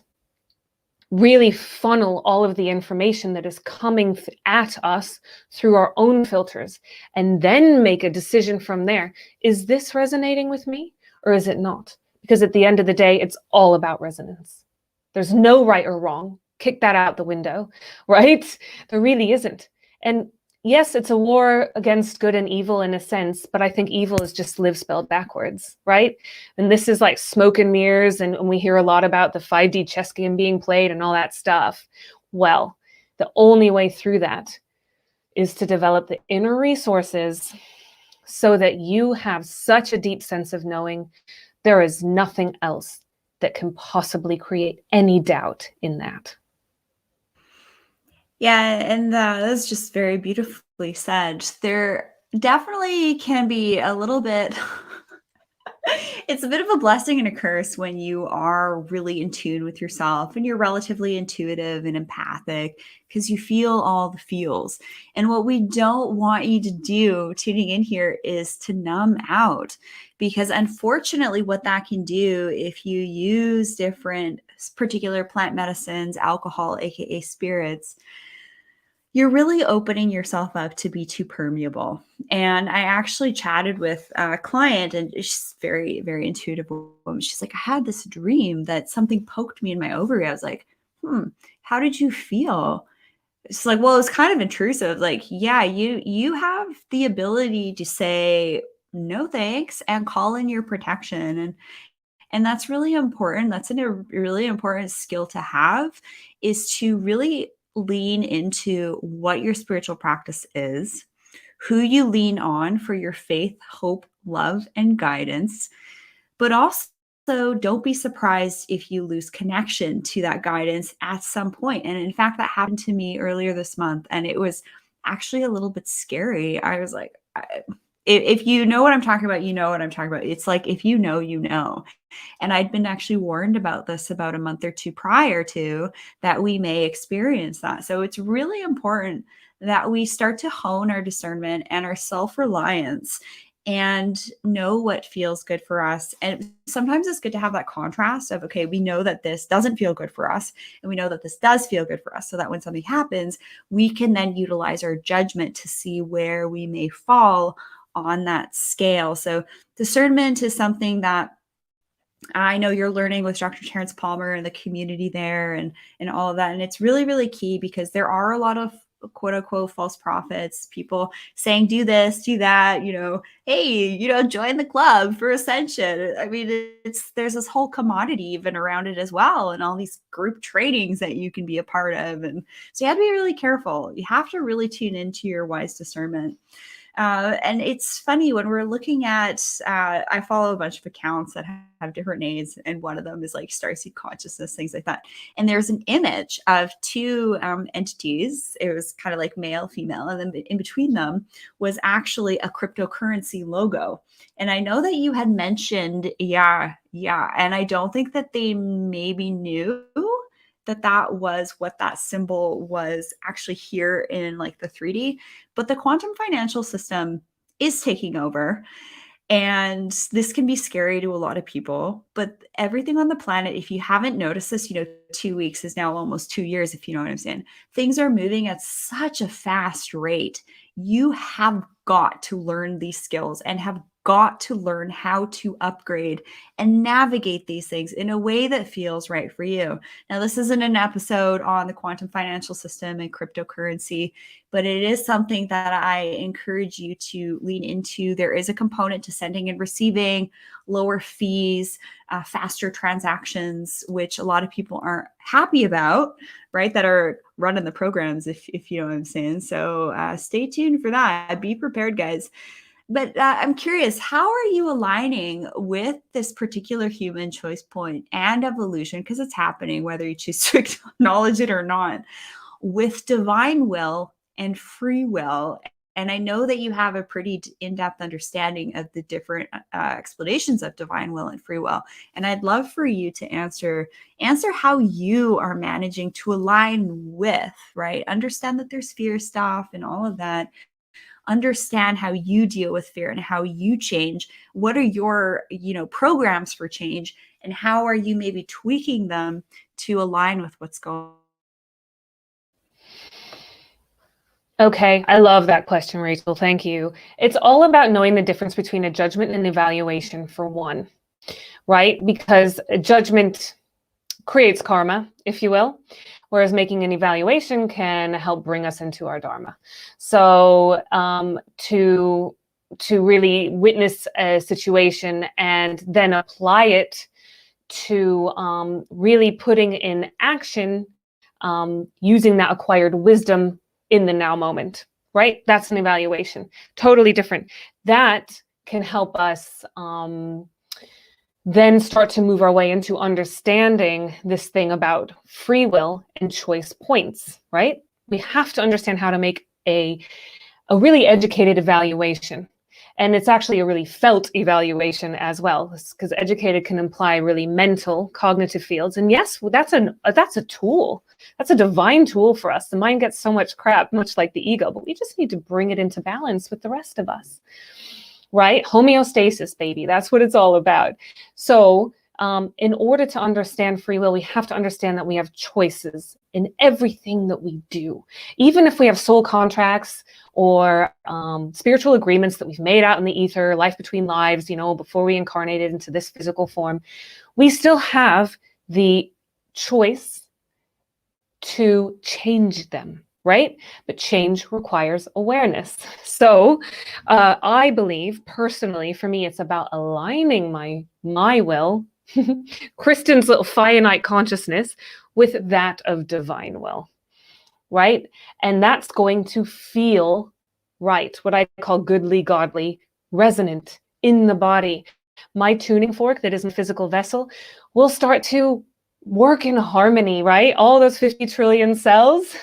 really funnel all of the information that is coming at us through our own filters, and then make a decision from there. Is this resonating with me or is it not? Because at the end of the day, it's all about resonance. There's no right or wrong. Kick that out the window, right? There really isn't. And yes, it's a war against good and evil in a sense, but I think evil is just live spelled backwards, right? And this is like smoke and mirrors, and we hear a lot about the 5D chess game being played and all that stuff. Well, the only way through that is to develop the inner resources so that you have such a deep sense of knowing there is nothing else that can possibly create any doubt in that. Yeah, and that's just very beautifully said. There definitely can be a little bit it's a bit of a blessing and a curse when you are really in tune with yourself and you're relatively intuitive and empathic because you feel all the feels. And what we don't want you to do tuning in here is to numb out, because unfortunately what that can do if you use different particular plant medicines, alcohol, aka spirits, you're really opening yourself up to be too permeable. And I actually chatted with a client, and she's very, very intuitive woman. She's like, I had this dream that something poked me in my ovary. I was like, how did you feel? It's like, well, it's kind of intrusive. Like, yeah, you have the ability to say no thanks and call in your protection. And that's really important. That's a really important skill to have, is to really lean into what your spiritual practice is, who you lean on for your faith, hope, love, and guidance. But also, don't be surprised if you lose connection to that guidance at some point. And in fact, that happened to me earlier this month, and it was actually a little bit scary. I was like, if you know what I'm talking about, you know what I'm talking about. It's like, if you know, you know. And I'd been actually warned about this about a month or two prior to that we may experience that. So it's really important that we start to hone our discernment and our self-reliance and know what feels good for us. And sometimes it's good to have that contrast of, okay, we know that this doesn't feel good for us, and we know that this does feel good for us, so that when something happens, we can then utilize our judgment to see where we may fall on that scale. So discernment is something that I know you're learning with Dr. Terrence Palmer and the community there and all of that. And it's really, really key because there are a lot of quote unquote false prophets, people saying, do this, do that, hey, join the club for ascension. I mean, there's this whole commodity even around it as well, and all these group trainings that you can be a part of. And so you have to be really careful. You have to really tune into your wise discernment. And it's funny when we're looking at, I follow a bunch of accounts that have different names, and one of them is like Starseed Consciousness, things like that. And there's an image of two entities. It was kind of like male, female, and then in between them was actually a cryptocurrency logo. And I know that you had mentioned, yeah, and I don't think that they maybe knew that was what that symbol was actually here in like the 3D. But the quantum financial system is taking over. And this can be scary to a lot of people, but everything on the planet, if you haven't noticed this, 2 weeks is now almost 2 years, if you know what I'm saying. Things are moving at such a fast rate. You have got to learn these skills and have got to learn how to upgrade and navigate these things in a way that feels right for you. Now, this isn't an episode on the quantum financial system and cryptocurrency, but it is something that I encourage you to lean into. There is a component to sending and receiving, lower fees, faster transactions, which a lot of people aren't happy about, right? That are running the programs, if you know what I'm saying. So stay tuned for that. Be prepared, guys. But I'm curious, how are you aligning with this particular human choice point and evolution, because it's happening, whether you choose to acknowledge it or not, with divine will and free will? And I know that you have a pretty in-depth understanding of the different explanations of divine will and free will. And I'd love for you to answer how you are managing to align with, right? Understand that there's fear stuff and all of that. Understand how you deal with fear and how you change. What are your, programs for change, and how are you maybe tweaking them to align with what's going on? Okay, I love that question, Rachel. Thank you. It's all about knowing the difference between a judgment and an evaluation, for one, right? Because a judgment creates karma, if you will, whereas making an evaluation can help bring us into our dharma. So to really witness a situation and then apply it to really putting in action, using that acquired wisdom in the now moment, right? That's an evaluation. Totally different. That can help us then start to move our way into understanding this thing about free will and choice points, right? We have to understand how to make a really educated evaluation. And it's actually a really felt evaluation as well, because educated can imply really mental, cognitive fields. And yes, that's a tool. That's a divine tool for us. The mind gets so much crap, much like the ego, but we just need to bring it into balance with the rest of us. Right? Homeostasis, baby. That's what it's all about. So in order to understand free will, we have to understand that we have choices in everything that we do. Even if we have soul contracts or spiritual agreements that we've made out in the ether, life between lives, before we incarnated into this physical form, we still have the choice to change them. Right? But change requires awareness. So I believe personally, for me, it's about aligning my will, Kristin's little finite consciousness, with that of divine will. Right? And that's going to feel right, what I call goodly, godly, resonant in the body. My tuning fork that is a physical vessel will start to work in harmony, right? All those 50 trillion cells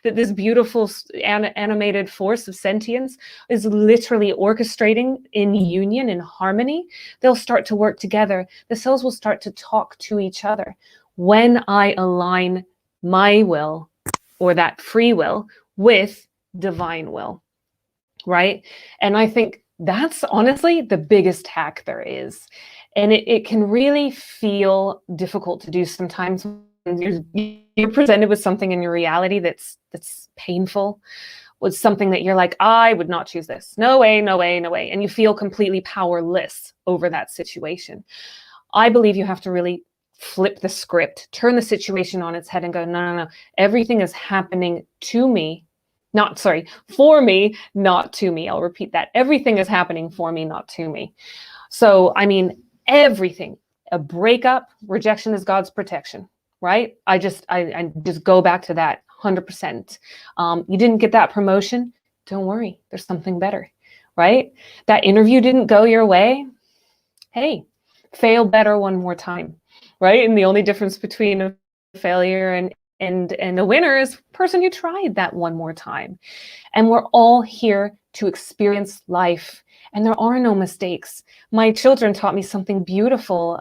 that this beautiful animated force of sentience is literally orchestrating in union, in harmony. They'll start to work together. The cells will start to talk to each other. When I align my will, or that free will, with divine will, right? And I think that's honestly the biggest hack there is. And it can really feel difficult to do sometimes when you're presented with something in your reality that's painful, with something that you're like, I would not choose this. No way, no way, no way. And you feel completely powerless over that situation. I believe you have to really flip the script, turn the situation on its head and go, no, no, no. Everything is happening to me. For me, not to me. I'll repeat that. Everything is happening for me, not to me. So, I mean, everything, a breakup, rejection is God's protection, right? I just go back to that 100%. You didn't get that promotion. Don't worry. There's something better, right? That interview didn't go your way. Hey, fail better one more time, right? And the only difference between a failure and a winner is the person who tried that one more time. And we're all here to experience life. And there are no mistakes. My children taught me something beautiful.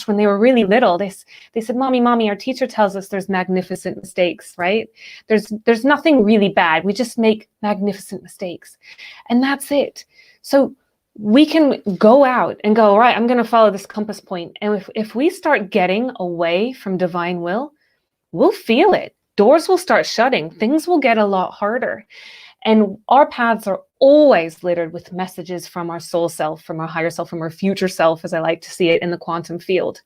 When they were really little, they said, Mommy, our teacher tells us there's magnificent mistakes, right? There's nothing really bad. We just make magnificent mistakes. And that's it. So we can go out and go, all right, I'm going to follow this compass point. And if we start getting away from divine will, we'll feel it. Doors will start shutting. Things will get a lot harder. And our paths are always littered with messages from our soul self, from our higher self, from our future self, as I like to see it in the quantum field,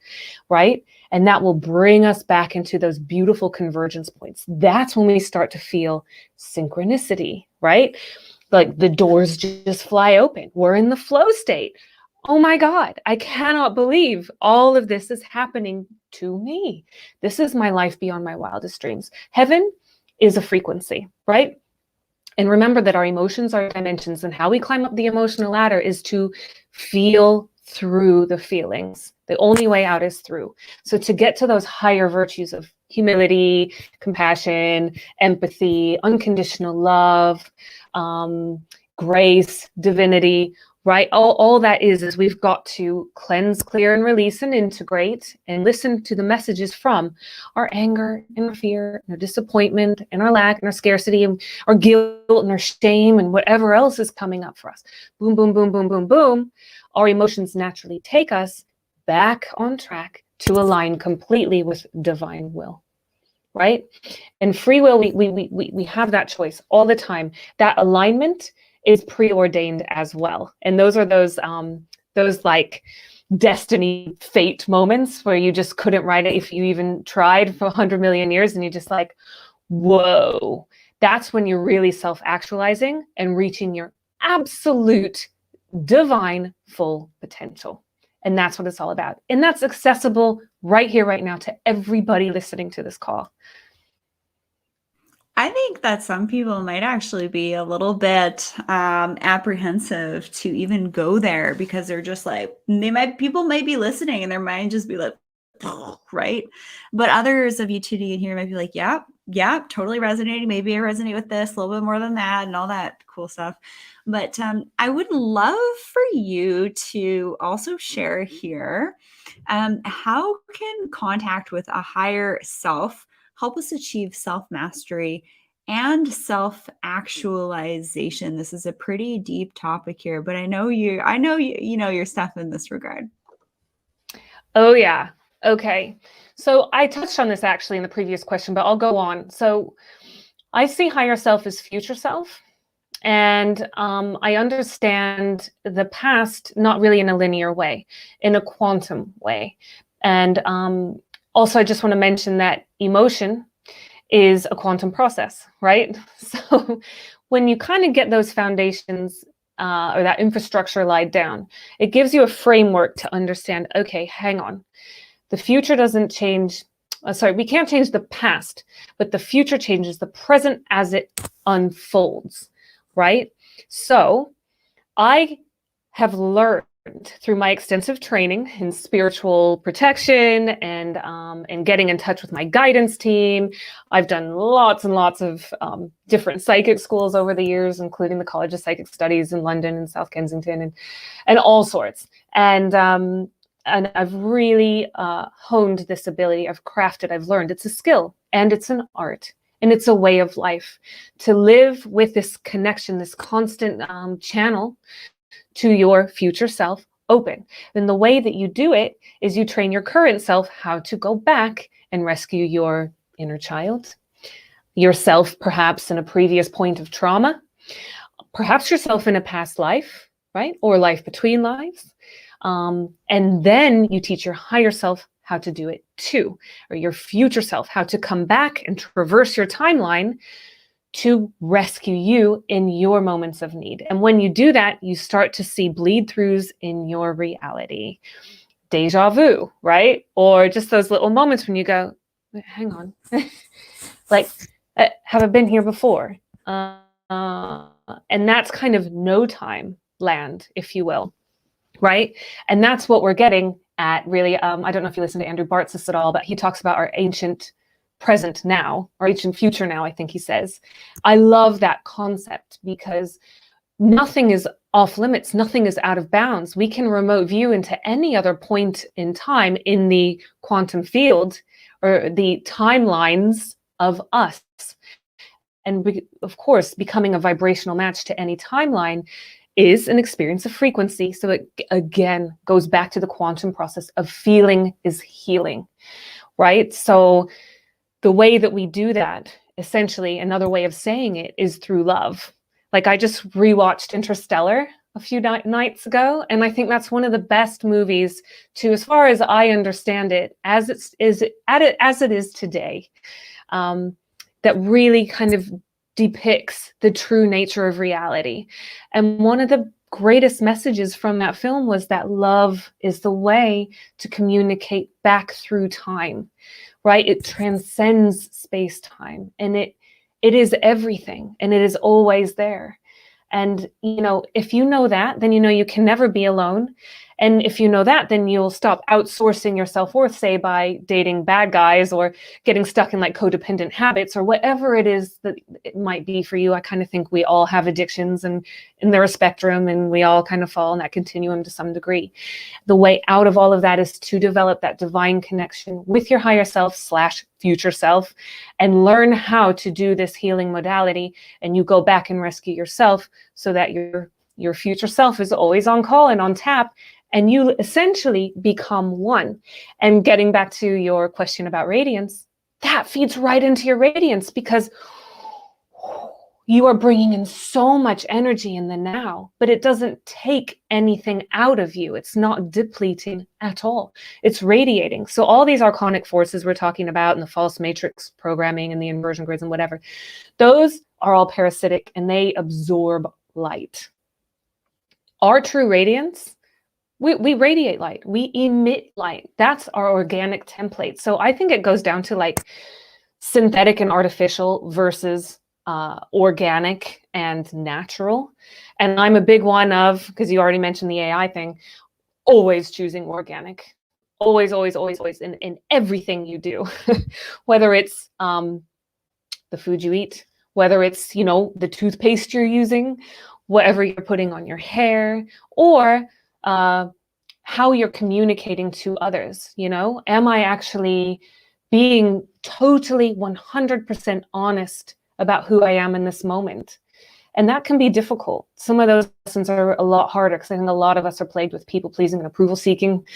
right? And that will bring us back into those beautiful convergence points. That's when we start to feel synchronicity, right? Like the doors just fly open. We're in the flow state. Oh my God, I cannot believe all of this is happening to me. This is my life beyond my wildest dreams. Heaven is a frequency, right? And remember that our emotions are dimensions, and how we climb up the emotional ladder is to feel through the feelings. The only way out is through. So to get to those higher virtues of humility, compassion, empathy, unconditional love, grace, divinity, right? All that is we've got to cleanse, clear, and release and integrate and listen to the messages from our anger and our fear and our disappointment and our lack and our scarcity and our guilt and our shame and whatever else is coming up for us. Boom, boom, boom, boom, boom, boom. Our emotions naturally take us back on track to align completely with divine will, right? And free will, we have that choice all the time. That alignment is preordained as well. And those are those like destiny fate moments where you just couldn't write it if you even tried for 100 million years, and you're just like, whoa. That's when you're really self-actualizing and reaching your absolute divine full potential. And that's what it's all about. And that's accessible right here, right now to everybody listening to this call. I think that some people might actually be a little bit apprehensive to even go there, because they're just like, people might be listening and their mind just be like, right? But others of you tuning in here might be like, yeah, totally resonating. Maybe I resonate with this a little bit more than that and all that cool stuff. But I would love for you to also share here, how can contact with a higher self help us achieve self-mastery and self-actualization? This is a pretty deep topic here, but I know you know your stuff in this regard. Oh yeah. Okay. So I touched on this actually in the previous question, but I'll go on. So I see higher self as future self. And I understand the past not really in a linear way, in a quantum way. And also, I just want to mention that emotion is a quantum process, right? So when you kind of get those foundations or that infrastructure laid down, it gives you a framework to understand, okay, hang on. The future doesn't change. We can't change the past, but the future changes the present as it unfolds. right? So I have learned through my extensive training in spiritual protection and getting in touch with my guidance team. I've done lots and lots of different psychic schools over the years, including the College of Psychic Studies in London and South Kensington and all sorts. And I've really honed this ability. I've crafted, I've learned. It's a skill and it's an art. And it's a way of life to live with this connection, this constant channel to your future self open. And the way that you do it is you train your current self how to go back and rescue your inner child, yourself perhaps in a previous point of trauma, perhaps yourself in a past life, right? Or life between lives. And then you teach your higher self how to do it too, or your future self, how to come back and traverse your timeline to rescue you in your moments of need. And when you do that, you start to see bleed throughs in your reality. Deja vu, right? Or just those little moments when you go, hang on, like, have I been here before? And that's kind of no time land, if you will, right? And that's what we're getting at really. I don't know if you listen to Andrew Bartzis at all, but he talks about our ancient present now, or ancient future now, I think he says. I love that concept because nothing is off limits. Nothing is out of bounds. We can remote view into any other point in time in the quantum field or the timelines of us. And of course, becoming a vibrational match to any timeline is an experience of frequency. So it again goes back to the quantum process of feeling is healing, right? So the way that we do that, essentially, another way of saying it is through love. Like I just rewatched Interstellar a few nights ago, and I think that's one of the best movies to, as far as I understand it, as it is today, that really kind of depicts the true nature of reality. And one of the greatest messages from that film was that love is the way to communicate back through time. Right? It transcends space-time, and it is everything, and it is always there. And, if you know that, then you can never be alone. And if you know that, then you'll stop outsourcing your self-worth, say, by dating bad guys or getting stuck in like codependent habits or whatever it is that it might be for you. I kind of think we all have addictions and they're a spectrum, and we all kind of fall in that continuum to some degree. The way out of all of that is to develop that divine connection with your higher self / future self and learn how to do this healing modality. And you go back and rescue yourself so that your future self is always on call and on tap, and you essentially become one. And getting back to your question about radiance, that feeds right into your radiance because you are bringing in so much energy in the now, but it doesn't take anything out of you. It's not depleting at all. It's radiating. So all these archonic forces we're talking about and the false matrix programming and the inversion grids and whatever, those are all parasitic and they absorb light. Our true radiance, we radiate light, we emit light. That's our organic template. So I think it goes down to like synthetic and artificial versus organic and natural. And I'm a big one of, because you already mentioned the AI thing, always choosing organic. Always, always, always, always in everything you do, whether it's the food you eat, whether it's, the toothpaste you're using, whatever you're putting on your hair, or how you're communicating to others. Am I actually being totally 100% honest about who I am in this moment? And that can be difficult. Some of those lessons are a lot harder because I think a lot of us are plagued with people pleasing and approval seeking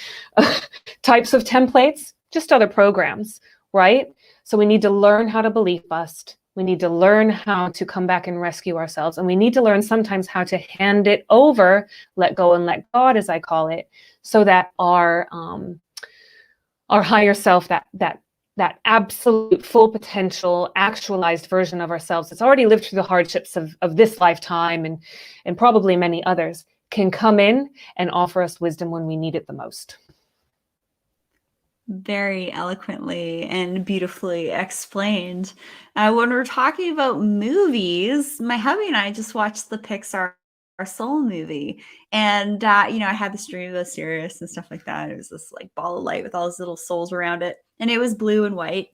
types of templates, just other programs, right? So we need to learn how to belief bust. We need to learn how to come back and rescue ourselves. And we need to learn sometimes how to hand it over, let go and let God, as I call it, so that our higher self, that absolute full potential actualized version of ourselves that's already lived through the hardships of this lifetime and probably many others, can come in and offer us wisdom when we need it the most. Very eloquently and beautifully explained. When we're talking about movies, my hubby and I just watched the Pixar Soul movie. And, I had this dream of Sirius and stuff like that. It was this like ball of light with all these little souls around it. And it was blue and white.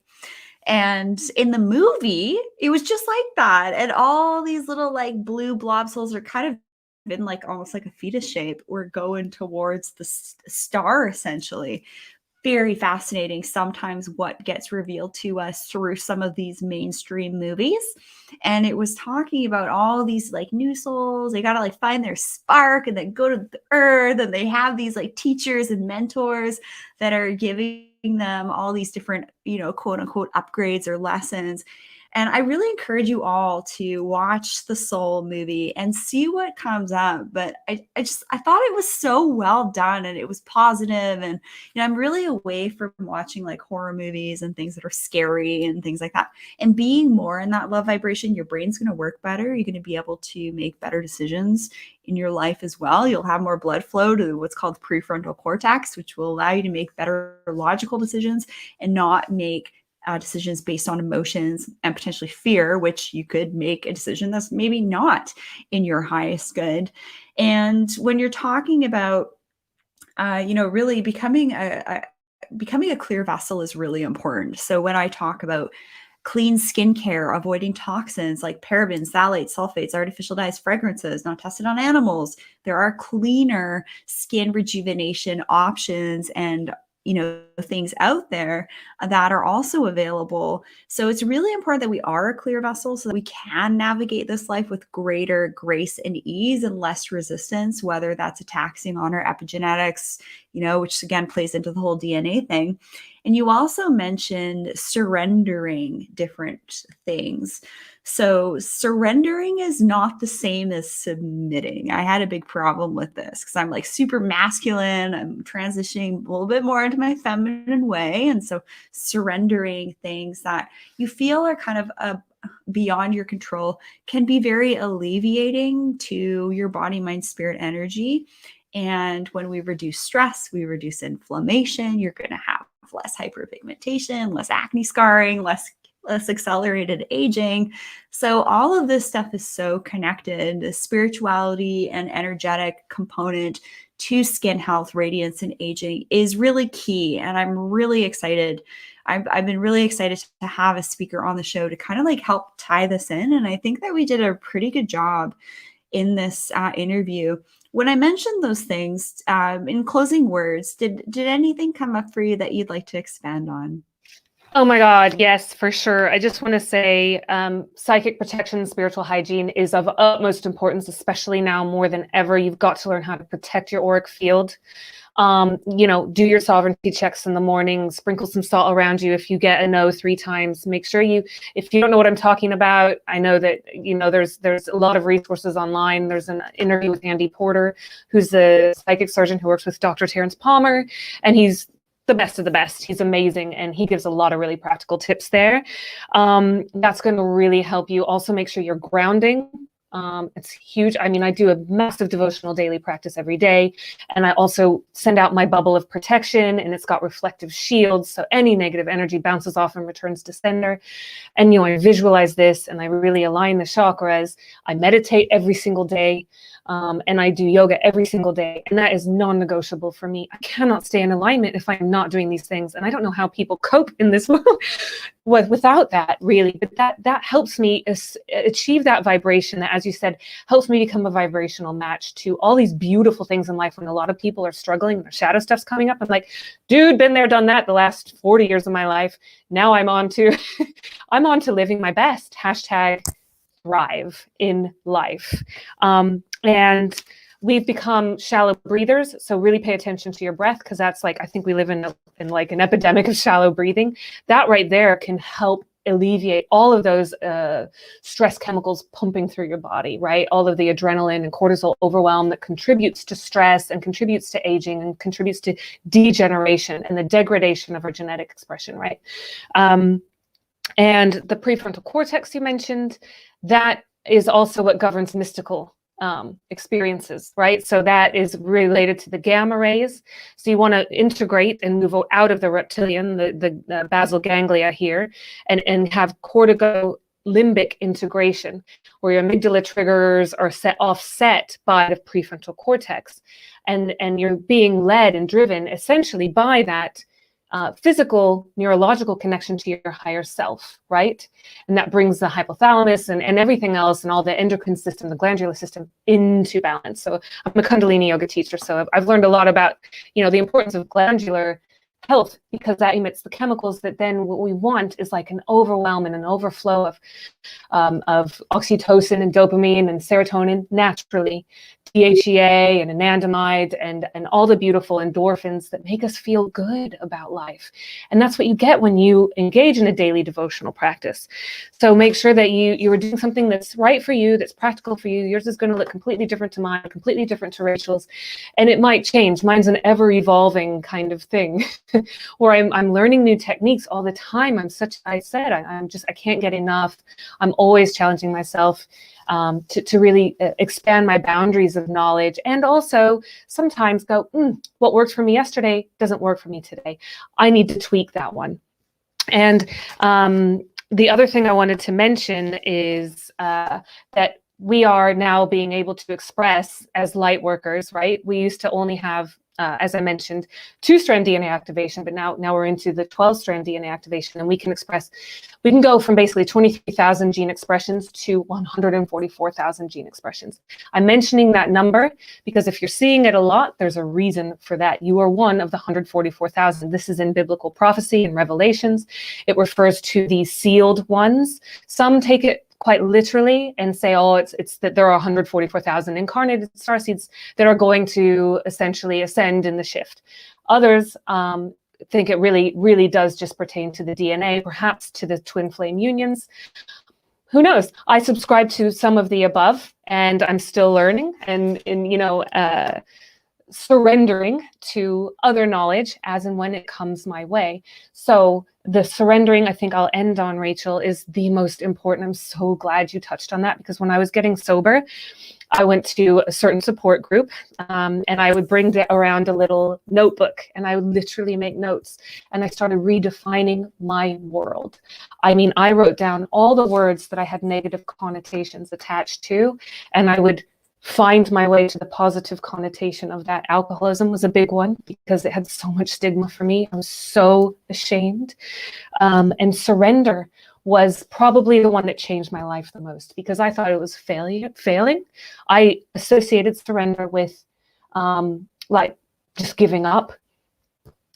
And in the movie, it was just like that. And all these little like blue blob souls are kind of in like almost like a fetus shape. We're going towards the star essentially. Very fascinating sometimes what gets revealed to us through some of these mainstream movies. And it was talking about all these like new souls. They got to like find their spark and then go to the earth. And they have these like teachers and mentors that are giving them all these different, quote unquote upgrades or lessons. And I really encourage you all to watch the Soul movie and see what comes up. But I thought it was so well done and it was positive. And I'm really away from watching like horror movies and things that are scary and things like that. And being more in that love vibration, your brain's going to work better. You're going to be able to make better decisions in your life as well. You'll have more blood flow to what's called the prefrontal cortex, which will allow you to make better logical decisions and not make decisions based on emotions and potentially fear, which you could make a decision that's maybe not in your highest good. And when you're talking about, really becoming a clear vessel is really important. So when I talk about clean skincare, avoiding toxins like parabens, phthalates, sulfates, artificial dyes, fragrances, not tested on animals, there are cleaner skin rejuvenation options and things out there that are also available. So it's really important that we are a clear vessel so that we can navigate this life with greater grace and ease and less resistance, whether that's taxing on our epigenetics, which again plays into the whole DNA thing. And you also mentioned surrendering different things. So surrendering is not the same as submitting. I had a big problem with this because I'm like super masculine. I'm transitioning a little bit more into my feminine way. And so surrendering things that you feel are kind of beyond your control can be very alleviating to your body, mind, spirit energy. And when we reduce stress, we reduce inflammation. You're going to have less hyperpigmentation, less acne scarring, less accelerated aging. So all of this stuff is so connected. The spirituality and energetic component to skin health, radiance, and aging is really key. And I'm really excited. I've been really excited to have a speaker on the show to kind of like help tie this in. And I think that we did a pretty good job in this interview. When I mentioned those things, in closing words, did anything come up for you that you'd like to expand on? Oh my God, yes, for sure. I just want to say psychic protection, spiritual hygiene is of utmost importance, especially now more than ever. You've got to learn how to protect your auric field. Do your sovereignty checks in the morning, sprinkle some salt around you. If you get a no 3 times, make sure if you don't know what I'm talking about, I know that, there's a lot of resources online. There's an interview with Andy Porter, who's the psychic surgeon who works with Dr. Terrence Palmer, and he's the best of the best. He's amazing. And he gives a lot of really practical tips there. That's going to really help you. Also make sure you're grounding. It's huge. I mean, I do a massive devotional daily practice every day. And I also send out my bubble of protection, and it's got reflective shields. So any negative energy bounces off and returns to sender. And, I visualize this and I really align the chakras. I meditate every single day. And I do yoga every single day. And that is non-negotiable for me. I cannot stay in alignment if I'm not doing these things. And I don't know how people cope in this world without that, really. But that helps me achieve that vibration that, as you said, helps me become a vibrational match to all these beautiful things in life. When a lot of people are struggling, their shadow stuff's coming up. I'm like, dude, been there, done that the last 40 years of my life. Now I'm on to living my best. Hashtag thrive in life. And we've become shallow breathers. So really pay attention to your breath, because that's like, I think we live in like an epidemic of shallow breathing. That right there can help alleviate all of those stress chemicals pumping through your body, right? All of the adrenaline and cortisol overwhelm that contributes to stress and contributes to aging and contributes to degeneration and the degradation of our genetic expression, right? And the prefrontal cortex you mentioned, that is also what governs mystical experiences, right? So that is related to the gamma rays. So you want to integrate and move out of the reptilian, the basal ganglia here, and have cortico-limbic integration, where your amygdala triggers are offset by the prefrontal cortex, and you're being led and driven essentially by that physical neurological connection to your higher self, right? And that brings the hypothalamus and everything else and all the endocrine system, the glandular system into balance. So I'm a Kundalini yoga teacher, so I've learned a lot about, the importance of glandular health, because that emits the chemicals that then what we want is like an overwhelm and an overflow of oxytocin and dopamine and serotonin naturally, DHEA and anandamide and all the beautiful endorphins that make us feel good about life. And that's what you get when you engage in a daily devotional practice. So make sure that you are doing something that's right for you, that's practical for you. Yours is going to look completely different to mine, completely different to Rachel's, and it might change. Mine's an ever-evolving kind of thing where I'm learning new techniques all the time. I can't get enough. I'm always challenging myself to really expand my boundaries of knowledge, and also sometimes go, what worked for me yesterday doesn't work for me today. I need to tweak that one. And the other thing I wanted to mention is that we are now being able to express as light workers, right? We used to only have, as I mentioned, 2-strand DNA activation, but now we're into the 12-strand DNA activation, and we can go from basically 23,000 gene expressions to 144,000 gene expressions. I'm mentioning that number because if you're seeing it a lot, there's a reason for that. You are one of the 144,000. This is in biblical prophecy and Revelations. It refers to the sealed ones. Some take it quite literally and say, it's that there are 144,000 incarnated starseeds that are going to essentially ascend in the shift. Others think it really, really does just pertain to the DNA, perhaps to the twin flame unions. Who knows? I subscribe to some of the above, and I'm still learning and surrendering to other knowledge as and when it comes my way. So the surrendering, I think I'll end on, Rachel, is the most important. I'm so glad you touched on that, because when I was getting sober, I went to a certain support group, and I would bring around a little notebook, and I would literally make notes, and I started redefining my world. I mean, I wrote down all the words that I had negative connotations attached to, and I would find my way to the positive connotation of that. Alcoholism was a big one because it had so much stigma for me. I was so ashamed. And surrender was probably the one that changed my life the most, because I thought it was failing. I associated surrender with like just giving up.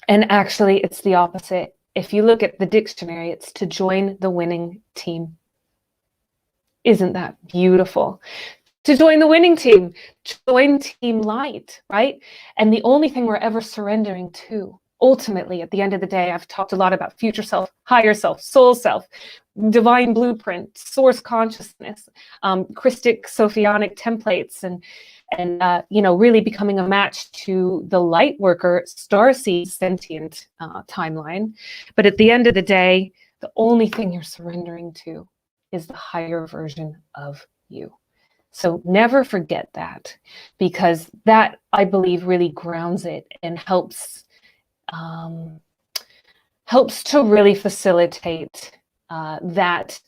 And actually it's the opposite. If you look at the dictionary, it's to join the winning team. Isn't that beautiful? To join the winning team, join Team Light, right? And the only thing we're ever surrendering to, ultimately, at the end of the day, I've talked a lot about future self, higher self, soul self, divine blueprint, source consciousness, Christic Sophionic templates, and really becoming a match to the light worker starseed sentient timeline. But at the end of the day, the only thing you're surrendering to is the higher version of you. So never forget that, because that, I believe, really grounds it and helps to really facilitate that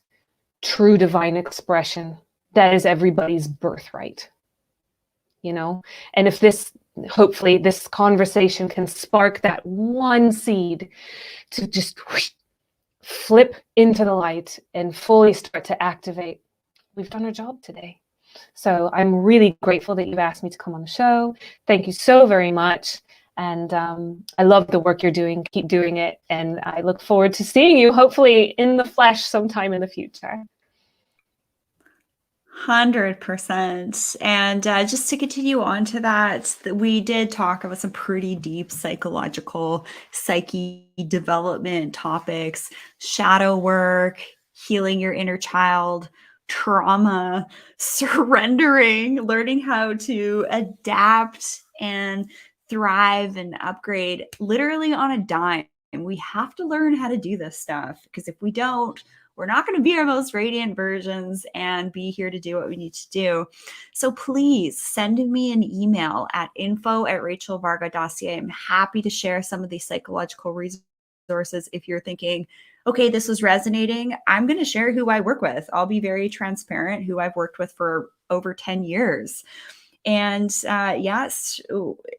true divine expression that is everybody's birthright. And if hopefully this conversation can spark that one seed to just flip into the light and fully start to activate, we've done our job today. So I'm really grateful that you've asked me to come on the show. Thank you so very much. And I love the work you're doing. Keep doing it. And I look forward to seeing you, hopefully in the flesh sometime in the future. 100%. And just to continue on to that, we did talk about some pretty deep psychological psyche development topics, shadow work, healing your inner child, trauma, surrendering, learning how to adapt and thrive and upgrade literally on a dime. And we have to learn how to do this stuff, because if we don't, we're not going to be our most radiant versions and be here to do what we need to do. So please send me an email at info@rachelvarga.ca. I'm happy to share some of these psychological resources. If you're thinking, okay, this was resonating, I'm going to share who I work with. I'll be very transparent, who I've worked with for over 10 years. And yes,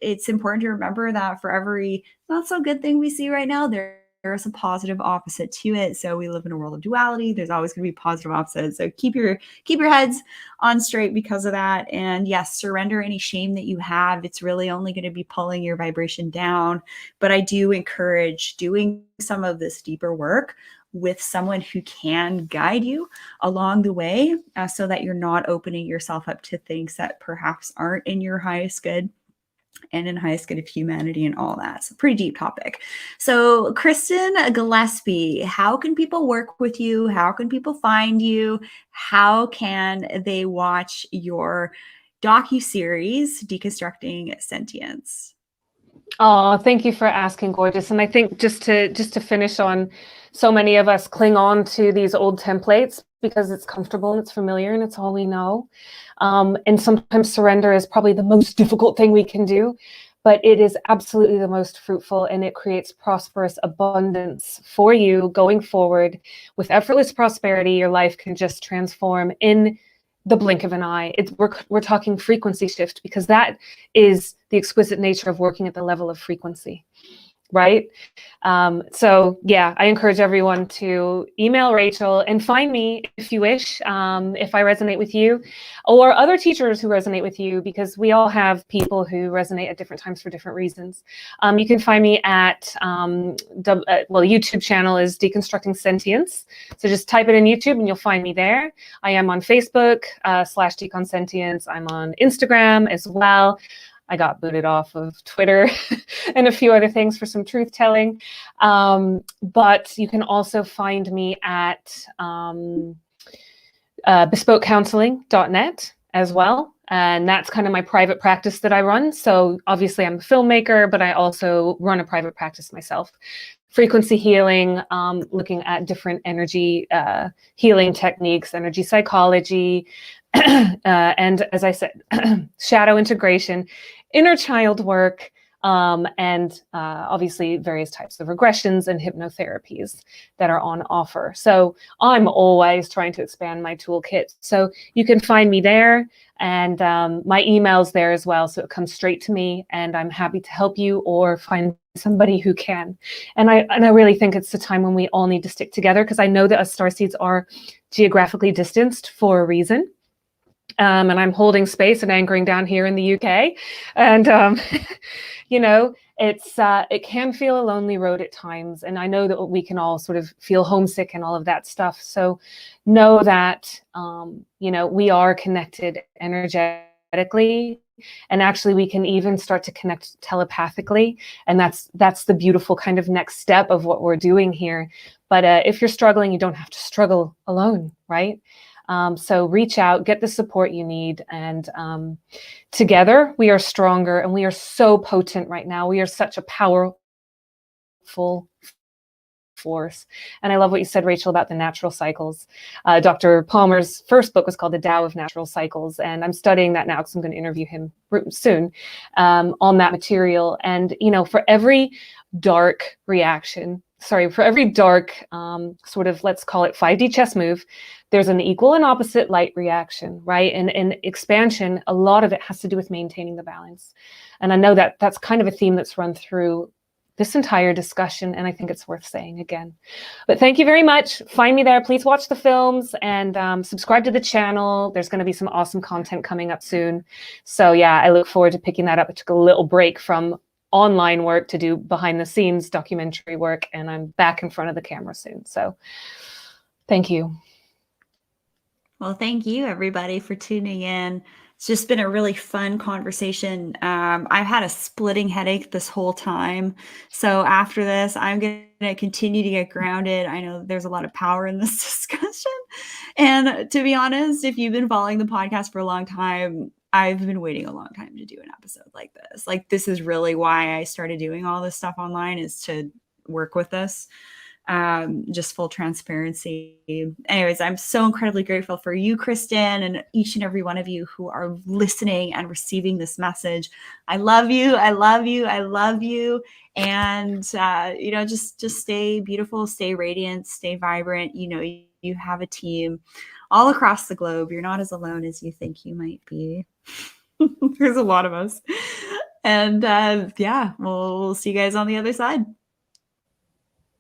it's important to remember that for every not so good thing we see right now, there's a positive opposite to it. So we live in a world of duality. There's always going to be positive opposites. So keep your heads on straight because of that. And yes, surrender any shame that you have. It's really only going to be pulling your vibration down. But I do encourage doing some of this deeper work with someone who can guide you along the way, so that you're not opening yourself up to things that perhaps aren't in your highest good and in highest good of humanity and all that. So pretty deep topic. So Kristin Gillespie, how can people work with you? How can people find you? How can they watch your docu-series, Deconstructing Sentience? Oh, thank you for asking, gorgeous. And I think just to finish on, so many of us cling on to these old templates because it's comfortable and it's familiar and it's all we know. And sometimes surrender is probably the most difficult thing we can do, but it is absolutely the most fruitful, and it creates prosperous abundance for you going forward. With effortless prosperity, your life can just transform in the blink of an eye. We're talking frequency shift, because that is the exquisite nature of working at the level of frequency, right? So yeah, I encourage everyone to email Rachel and find me if you wish, if I resonate with you, or other teachers who resonate with you, because we all have people who resonate at different times for different reasons. You can find me at, YouTube channel is Deconstructing Sentience. So just type it in YouTube and you'll find me there. I am on Facebook /Decon Sentience. I'm on Instagram as well. I got booted off of Twitter and a few other things for some truth telling. But you can also find me at bespokecounseling.net as well. And that's kind of my private practice that I run. So obviously I'm a filmmaker, but I also run a private practice myself. Frequency healing, looking at different energy healing techniques, energy psychology, and as I said, shadow integration, inner child work, and obviously various types of regressions and hypnotherapies that are on offer. So I'm always trying to expand my toolkit. So you can find me there, and my email's there as well. So it comes straight to me, and I'm happy to help you or find somebody who can. And I really think it's the time when we all need to stick together, because I know that us starseeds are geographically distanced for a reason. And I'm holding space and anchoring down here in the UK. And, it can feel a lonely road at times. And I know that we can all sort of feel homesick and all of that stuff. So know that, we are connected energetically. And actually, we can even start to connect telepathically. And that's the beautiful kind of next step of what we're doing here. But if you're struggling, you don't have to struggle alone, right? So reach out, get the support you need, and together we are stronger, and we are so potent right now. We are such a powerful force. And I love what you said, Rachel, about the natural cycles. Dr. Palmer's first book was called The Tao of Natural Cycles, and I'm studying that now because I'm going to interview him soon on that material. And, for every dark reaction, for every dark sort of, let's call it 5D chess move, there's an equal and opposite light reaction, right? And expansion, a lot of it has to do with maintaining the balance. And I know that that's kind of a theme that's run through this entire discussion, and I think it's worth saying again. But thank you very much. Find me there. Please watch the films and subscribe to the channel. There's going to be some awesome content coming up soon. So yeah, I look forward to picking that up. I took a little break from online work to do behind the scenes documentary work, and I'm back in front of the camera soon. So thank you. Well, thank you everybody for tuning in. It's just been a really fun conversation. I've had a splitting headache this whole time. So after this, I'm going to continue to get grounded. I know there's a lot of power in this discussion. And to be honest, if you've been following the podcast for a long time, I've been waiting a long time to do an episode like this. Like, this is really why I started doing all this stuff online, is to work with this. just full transparency. Anyways, I'm so incredibly grateful for you, Kristin, and each and every one of you who are listening and receiving this message. I love you. I love you. I love you. And, just stay beautiful, stay radiant, stay vibrant. You have a team all across the globe. You're not as alone as you think you might be. There's a lot of us. And we'll see you guys on the other side.